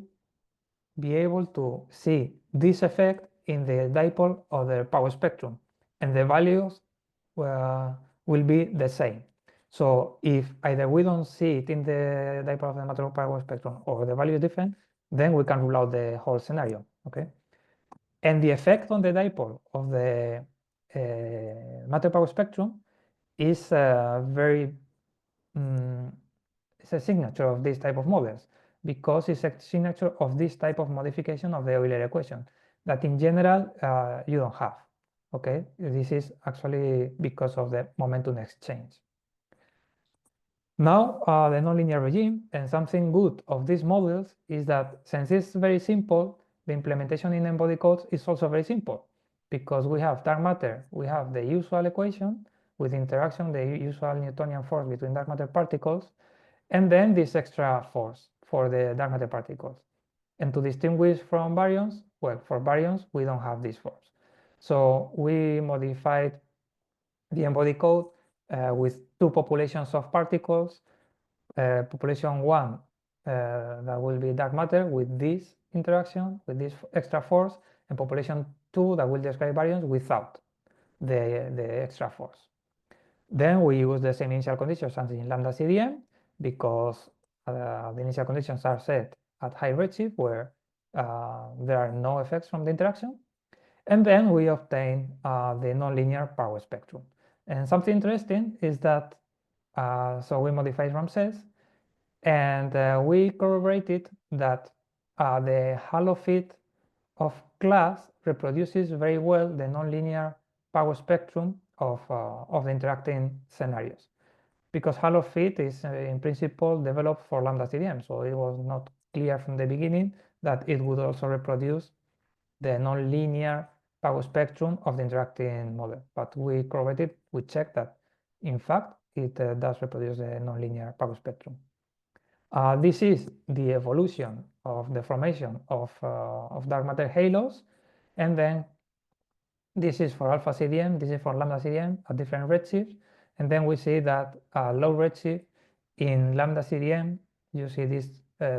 be able to see this effect in the dipole of the power spectrum, and the values will be the same. So if either we don't see it in the dipole of the matter power spectrum or the value is different, then we can rule out the whole scenario, okay? And the effect on the dipole of the matter power spectrum is very it's a signature of this type of models, because it's a signature of this type of modification of the Euler equation that in general you don't have. Okay, this is actually because of the momentum exchange. Now, the nonlinear regime, and something good of these models is that since it's very simple, the implementation in embodied codes is also very simple, because we have dark matter, we have the usual equation with interaction, the usual Newtonian force between dark matter particles, and then this extra force for the dark matter particles. And to distinguish from baryons, well, for baryons, we don't have this force. So we modified the embodied code with two populations of particles. Population 1 that will be dark matter with this interaction, with this extra force, and population 2 that will describe baryons without the extra force. Then we use the same initial conditions as in lambda CDM, because the initial conditions are set at high redshift where there are no effects from the interaction. And then we obtain the nonlinear power spectrum. And something interesting is that, so we modified Ramses, and we corroborated that the halo fit of class reproduces very well the nonlinear power spectrum of the interacting scenarios, because halo fit is in principle developed for lambda CDM, so it was not clear from the beginning that it would also reproduce the nonlinear power spectrum of the interacting model. But we corroborated, we checked that in fact it does reproduce the nonlinear power spectrum. This is the evolution of the formation of dark matter halos, and then this is for alpha CDM, this is for lambda CDM at different redshifts, and then we see that low redshift in lambda CDM, you see these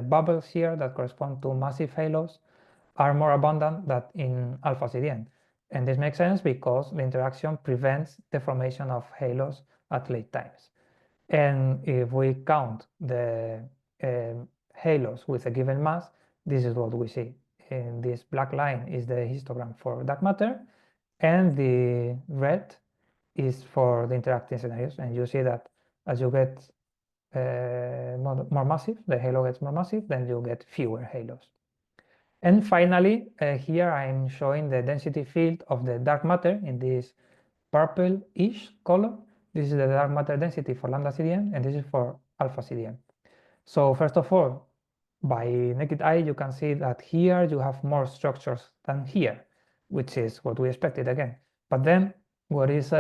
bubbles here that correspond to massive halos, are more abundant than in alpha CDM. And this makes sense because the interaction prevents the formation of halos at late times. And if we count the halos with a given mass, this is what we see. And this black line is the histogram for dark matter, and the red is for the interacting scenarios. And you see that as you get more massive, the halo gets more massive, then you get fewer halos. And finally, here I'm showing the density field of the dark matter in this purple-ish color. This is the dark matter density for lambda CDM, and this is for alpha CDM. So first of all, by naked eye, you can see that here you have more structures than here, which is what we expected again. But then what is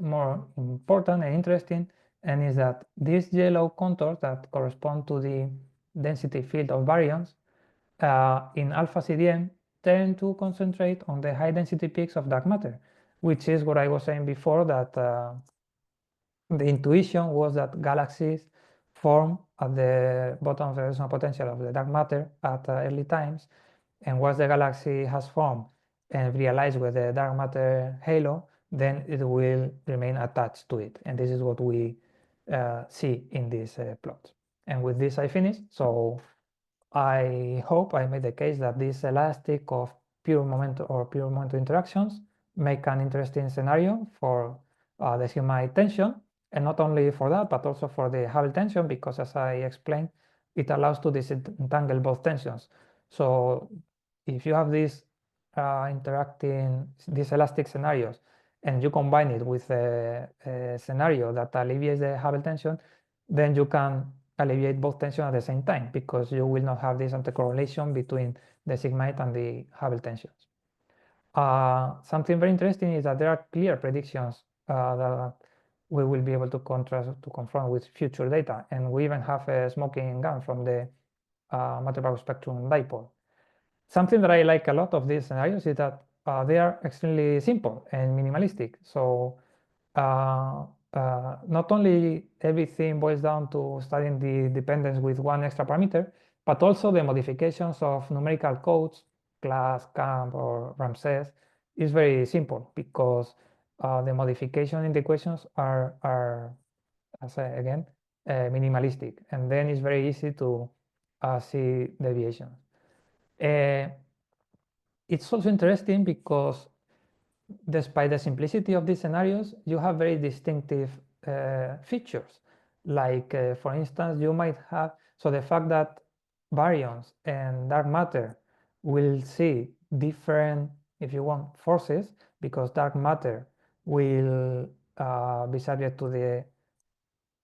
more important and interesting and is that these yellow contours that correspond to the density field of baryons in alpha CDM tend to concentrate on the high density peaks of dark matter, which is what I was saying before, that the intuition was that galaxies form at the bottom of the gravitational potential of the dark matter at early times, and once the galaxy has formed and realized with the dark matter halo, then it will remain attached to it, and this is what we see in this plot. And with this I finish. So I hope I made the case that this elastic of pure momentum or pure momentum interactions make an interesting scenario for the Humanite tension, and not only for that, but also for the Hubble tension, because as I explained, it allows to disentangle both tensions. So if you have these these elastic scenarios, and you combine it with a scenario that alleviates the Hubble tension, then you can alleviate both tension at the same time, because you will not have this anticorrelation between the sigmoid and the Hubble tensions. Something very interesting is that there are clear predictions that we will be able to confront with future data, and we even have a smoking gun from the matter power spectrum dipole. Something that I like a lot of these scenarios is that they are extremely simple and minimalistic. So not only everything boils down to studying the dependence with one extra parameter, but also the modifications of numerical codes, class, camp, or Ramses, is very simple, because the modification in the equations are as again, minimalistic, and then it's very easy to see deviations. It's also interesting because despite the simplicity of these scenarios, you have very distinctive features. Like, for instance, you might have, so the fact that baryons and dark matter will see different, if you want, forces, because dark matter will be subject to the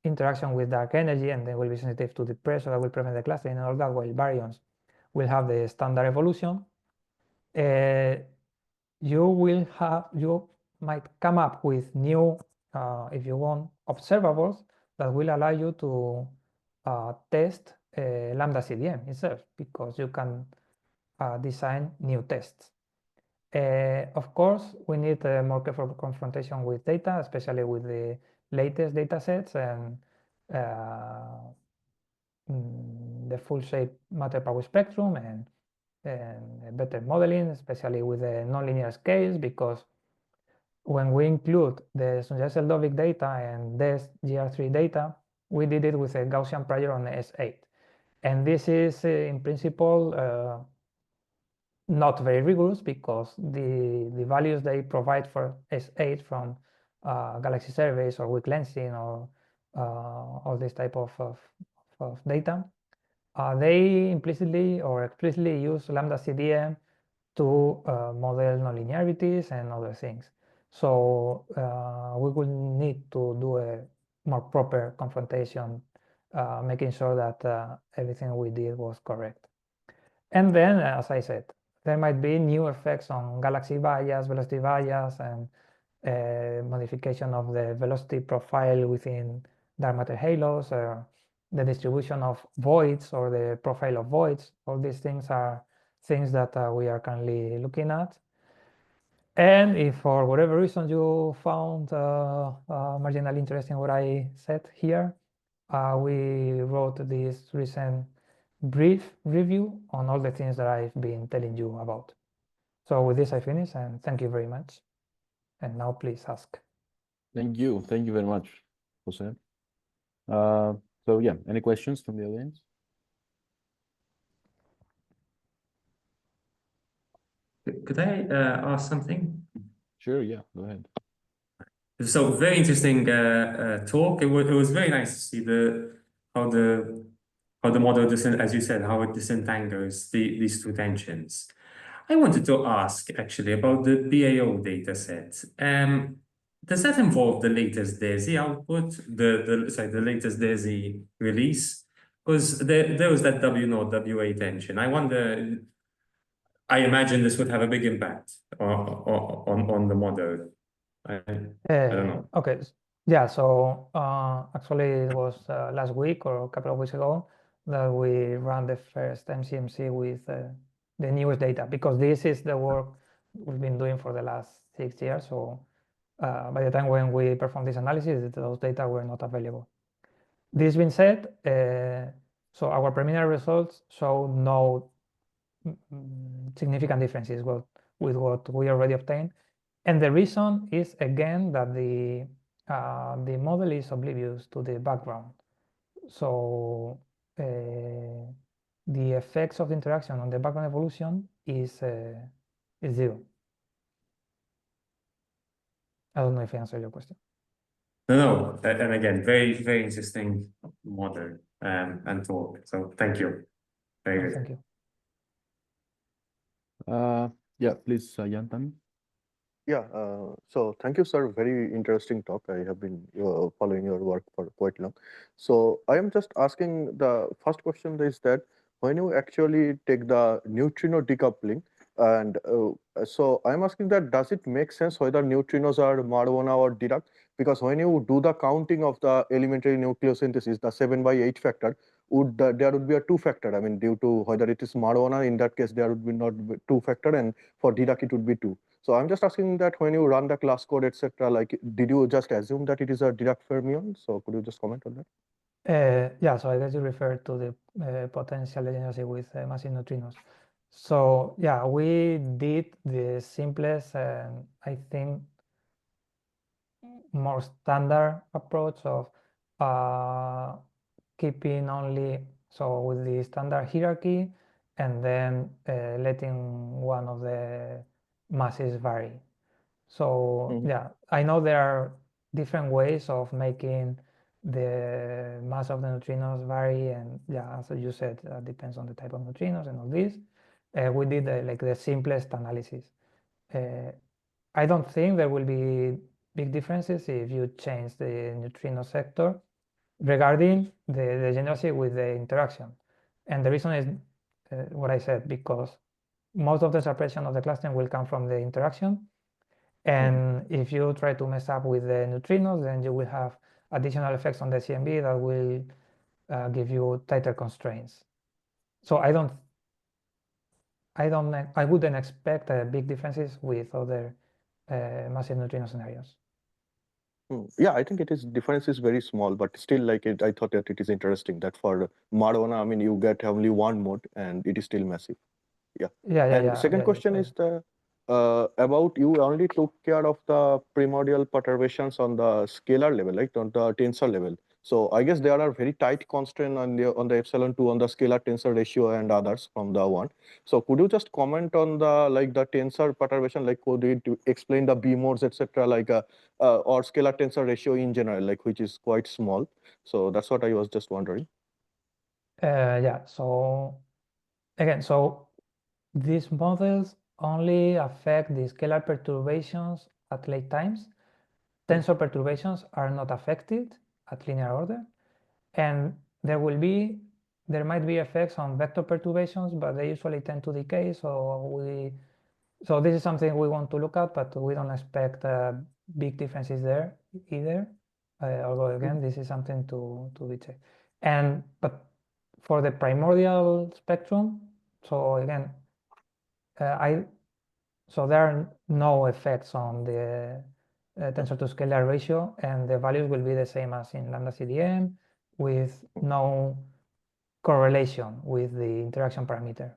interaction with dark energy, and they will be sensitive to the pressure that will prevent the clustering and all that, while baryons will have the standard evolution. You might come up with new, if you want, observables that will allow you to test lambda CDM itself, because you can design new tests. Of course, we need more careful confrontation with data, especially with the latest data sets and the full shape matter power spectrum and better modeling, especially with the nonlinear scales, because when we include the Sunjata-Selvdovic data and this GR3 data, we did it with a Gaussian prior on S8. And this is in principle not very rigorous, because the values they provide for S8 from galaxy surveys or weak lensing or all this type of data, they implicitly or explicitly use lambda CDM to model nonlinearities and other things. So we will need to do a more proper confrontation, making sure that everything we did was correct. And then, as I said, there might be new effects on galaxy bias, velocity bias, and modification of the velocity profile within dark matter halos, the distribution of voids or the profile of voids. All these things are things that we are currently looking at. And if for whatever reason you found marginal interest in what I said here, we wrote this recent brief review on all the things that I've been telling you about. So with this, I finish, and thank you very much. And now please ask.
Thank you. Thank you very much, Jose. So yeah, any questions from the audience?
Could I ask something?
Sure, yeah, go ahead.
So very interesting talk. It was very nice to see how the model as you said, how it disentangles these two tensions. I wanted to ask actually about the BAO data set. Does that involve the latest DESI output, the latest DESI release? Because there was that W naught WA tension. I wonder. I imagine this would have a big impact on the model. I don't know.
Okay. Yeah, so actually it was last week or a couple of weeks ago that we ran the first MCMC with the newest data, because this is the work we've been doing for the last 6 years. So by the time when we performed this analysis, those data were not available. This being said, so our preliminary results show no significant differences with what we already obtained. And the reason is, again, that the model is oblivious to the background. So the effects of the interaction on the background evolution is zero. I don't know if I answered your question.
No, and again, very, very interesting model and talk. So thank you. Very good.
Thank you.
Yeah, please, Yantan.
Yeah, so thank you, sir. Very interesting talk. I have been following your work for quite long. So I am just asking, the first question is that when you actually take the neutrino decoupling, and so I'm asking that, does it make sense whether neutrinos are Maruana or Dirac? Because when you do the counting of the elementary nucleosynthesis, the 7/8 factor, there would be a 2 factor. I mean, due to whether it is Maruana, in that case, there would be not 2 factor, and for Dirac, it would be 2. So I'm just asking that when you run the class code, etc., like, did you just assume that it is a Dirac fermion? So could you just comment on that?
Yeah, so I guess you refer to the potential degeneracy with massive neutrinos. So yeah, we did the simplest and I think more standard approach of keeping only, so with the standard hierarchy, and then letting one of the masses vary. So yeah, I know there are different ways of making the mass of the neutrinos vary, and yeah, as you said, depends on the type of neutrinos and all this. We did like the simplest analysis. I don't think there will be big differences if you change the neutrino sector regarding the degeneracy with the interaction. And the reason is what I said, because most of the suppression of the clustering will come from the interaction. And if you try to mess up with the neutrinos, then you will have additional effects on the CMB that will give you tighter constraints. So I wouldn't expect big differences with other massive neutrino scenarios.
Yeah, I think difference is very small, but still, like I thought that it is interesting that for Madonna, I mean, you get only one mode and it is still massive. Yeah. And second question is about you only took care of the primordial perturbations on the scalar level, like on the tensor level. So I guess there are very tight constraints on the epsilon2 on the scalar tensor ratio and others from the one. So could you just comment on the tensor perturbation, like could you explain the B modes, etc., like or scalar tensor ratio in general, like which is quite small. So that's what I was just wondering.
Yeah. So again, these models only affect the scalar perturbations at late times. Tensor perturbations are not affected at linear order, and there might be effects on vector perturbations, but they usually tend to decay. So this is something we want to look at, but we don't expect big differences there either. Although again, this is something to be checked. But for the primordial spectrum, so again, so there are no effects on the tensor to scalar ratio, and the values will be the same as in lambda CDM, with no correlation with the interaction parameter.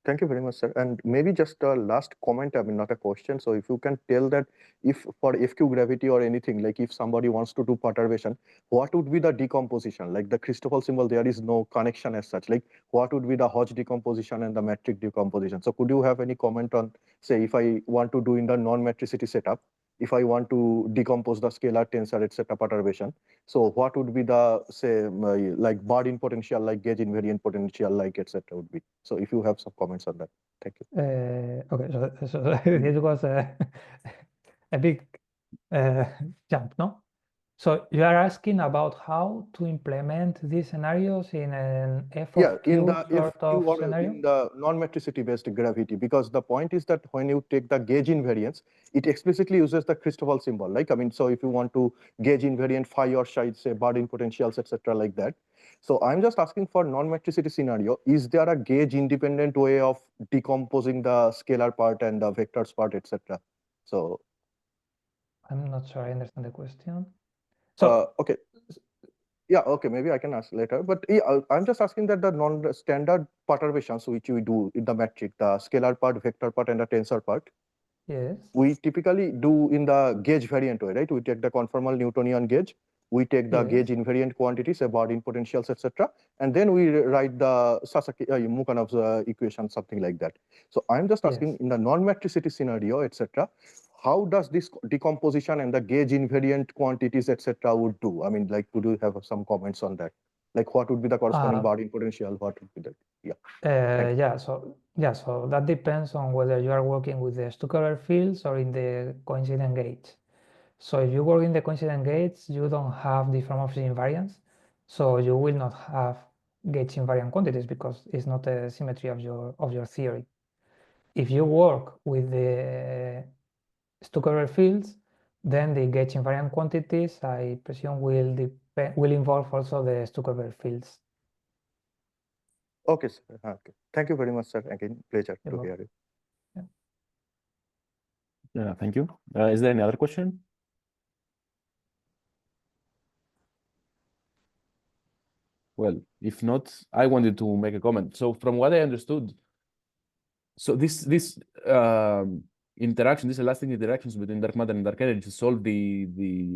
Thank you very much, sir. And maybe just a last comment, I mean, not a question. So if you can tell that if for FQ gravity or anything, like if somebody wants to do perturbation, what would be the decomposition? Like the Christoffel symbol, there is no connection as such. Like what would be the Hodge decomposition and the metric decomposition? So could you have any comment on, say, if I want to do in the non-metricity setup, if I want to decompose the scalar tensor, etc., perturbation, so what would be the, say, like Bardeen potential, like gauge invariant potential, like etc. would be? So if you have some comments on that, thank you.
Okay, so this was a big jump, no? So you are asking about how to implement these scenarios in an F of Q
in the
sort of
FQ or
scenario?
in the non-metricity based gravity, because the point is that when you take the gauge invariance, it explicitly uses the Christoffel symbol. Like, I mean, so if you want to gauge invariant phi or psi, say Bardeen potentials, etc., like that. So I'm just asking for non-metricity scenario, is there a gauge independent way of decomposing the scalar part and the vectors part, etc.? So
I'm not sure I understand the question. So
okay. Yeah, okay, maybe I can ask later. But yeah, I'm just asking that the non-standard perturbations which we do in the metric, the scalar part, vector part, and the tensor part,
yes,
we typically do in the gauge variant way, right? We take the conformal Newtonian gauge, we take the
yes,
gauge invariant quantities, say Bardeen potentials, etc., and then we write the Sasaki Mukhanov's equation, something like that. So I'm just asking
yes.
in the non-metricity scenario, etc., how does this decomposition and the gauge invariant quantities, etc., would do? I mean, like, could you have some comments on that? Like, what would be the corresponding Bardeen potential? What would be that? Yeah.
So that depends on whether you are working with the Stucker fields or in the coincident gauge. So if you work in the coincident gauge, you don't have diffeomorphism invariance, so you will not have gauge invariant quantities because it's not a symmetry of your theory. If you work with the Stucker fields, then the gauge invariant quantities, I presume, will involve also the Stucker fields.
Okay, sir. Okay. Thank you very much, sir. Again, pleasure
You're
to
welcome.
hear it.
Yeah, thank you. Is there any other question? Well, if not, I wanted to make a comment. So from what I understood, so this interaction, these elastic interactions between dark matter and dark energy solve the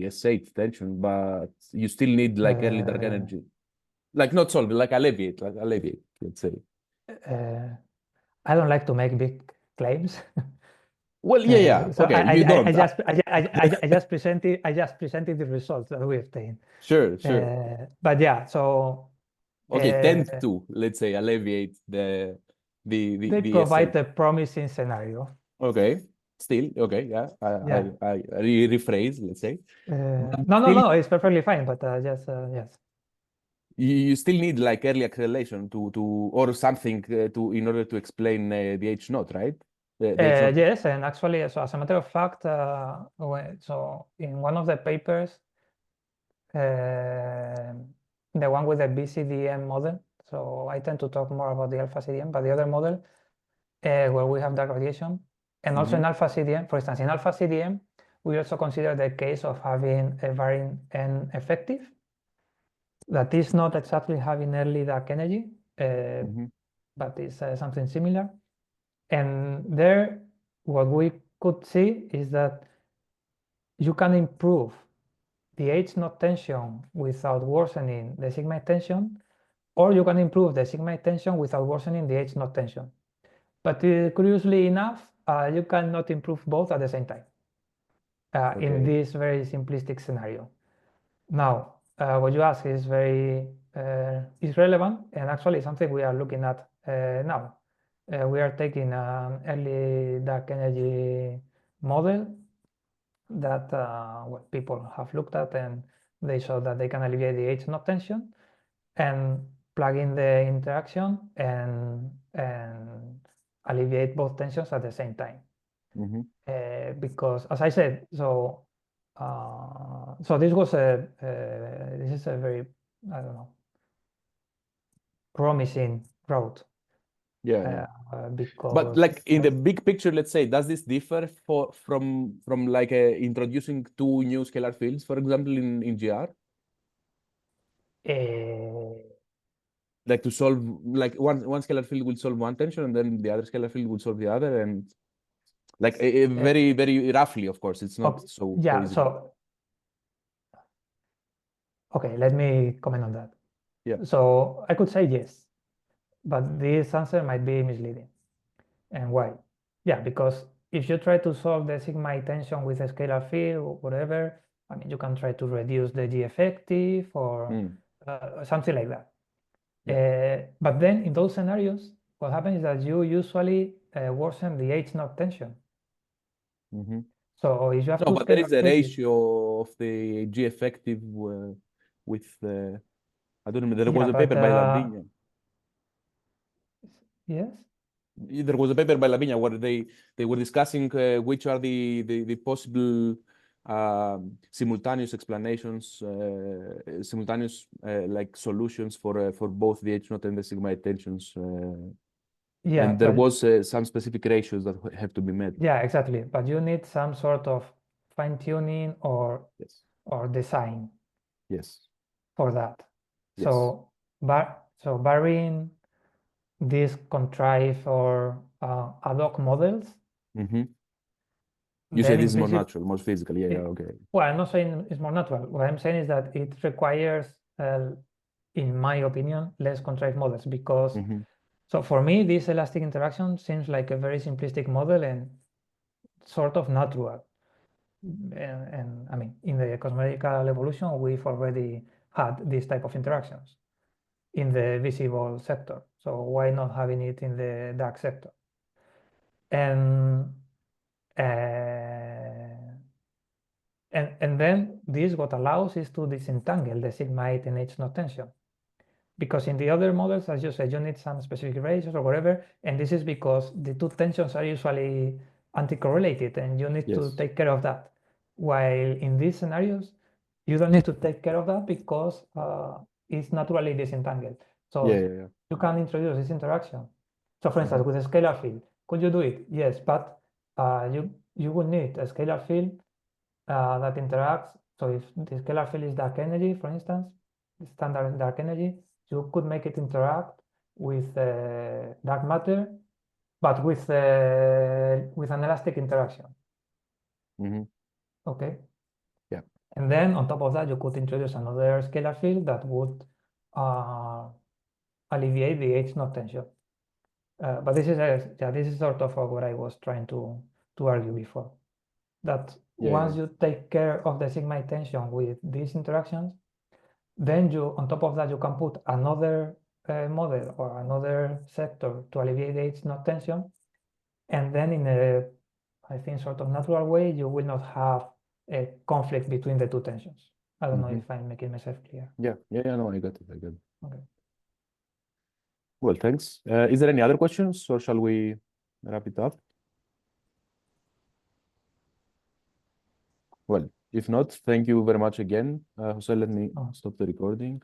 S8 tension, but you still need like early dark energy. Like not solve it, like alleviate, let's say.
I don't like to make big claims.
Well, yeah.
So
Okay, you don't.
I just presented the results that we obtained.
Sure.
But yeah, so
Okay, tend to, let's say, alleviate the
they provide a promising scenario.
Okay, still okay. Yeah,
Yeah.
I rephrase, let's say. But
No, it's perfectly fine. But just yes.
You still need like early acceleration to or something to in order to explain the H naught, right? The H naught.
Yes, and actually, so as a matter of fact, so in one of the papers, the one with the BCDM model. So I tend to talk more about the alpha CDM, but the other model where we have dark radiation, and also in alpha CDM, for instance, in alpha CDM, we also consider the case of having a varying N effective that is not exactly having early dark energy, but it's something similar. And there, what we could see is that you can improve the H naught tension without worsening the sigma tension, or you can improve the sigma tension without worsening the H naught tension. But curiously enough, you cannot improve both at the same time in this very simplistic scenario. Now, what you ask is very is relevant, and actually something we are looking at now. We are taking an early dark energy model that what people have looked at, and they show that they can alleviate the H naught tension and plug in the interaction and alleviate both tensions at the same time. Because, as I said, so this was this is a very, I don't know, promising route.
Yeah.
Because,
but like in the big picture, let's say, does this differ from like introducing two new scalar fields, for example, in GR? Like to solve, like one scalar field will solve one tension, and then the other scalar field will solve the other, and like very, very roughly, of course, it's not so easy.
So okay, let me comment on that.
Yeah.
So I could say yes, but this answer might be misleading. And why? Yeah, because if you try to solve the sigma tension with a scalar field or whatever, I mean, you can try to reduce the G effective or something like that. But then in those scenarios, what happens is that you usually worsen the H naught tension. So if you have
No, but there is a ratio of the G effective with I don't remember. There was a paper by Lavigne.
Yes.
There was a paper by Lavigne where they were discussing which are the possible simultaneous explanations, simultaneous like solutions for both the H naught and the sigma tensions. And there was some specific ratios that have to be met.
Yeah, exactly. But you need some sort of fine tuning or design.
Yes.
For that.
Yes.
So varying these contrived or ad hoc models.
You say this is more natural, more physical. Yeah, okay.
Well, I'm not saying it's more natural. What I'm saying is that it requires, in my opinion, less contrived models because, so for me, this elastic interaction seems like a very simplistic model and sort of natural. And I mean, in the cosmological evolution, we've already had this type of interactions in the visible sector. So why not having it in the dark sector? And then this what allows is to disentangle the sigma 8 and H naught tension. Because in the other models, as you said, you need some specific ratios or whatever, and this is because the two tensions are usually anti-correlated and you need to take care of that. While in these scenarios, you don't need to take care of that because it's naturally disentangled. So you can introduce this interaction. So for instance, with a scalar field, could you do it? Yes, but you would need a scalar field that interacts. So if the scalar field is dark energy, for instance, standard dark energy, you could make it interact with dark matter, but with an elastic interaction. Okay.
Yeah.
And then on top of that, you could introduce another scalar field that would alleviate the H naught tension. But this is sort of what I was trying to to argue before. That once you take care of the sigma tension with these interactions, then you, on top of that, you can put another model or another sector to alleviate the H0 tension, and then in a, I think, sort of natural way, you will not have a conflict between the two tensions. I don't know if I'm making myself clear.
Yeah, no, I got it.
Okay.
Well, thanks. Is there any other questions, or shall we wrap it up? Well, if not, thank you very much again. Jose, let me stop the recording.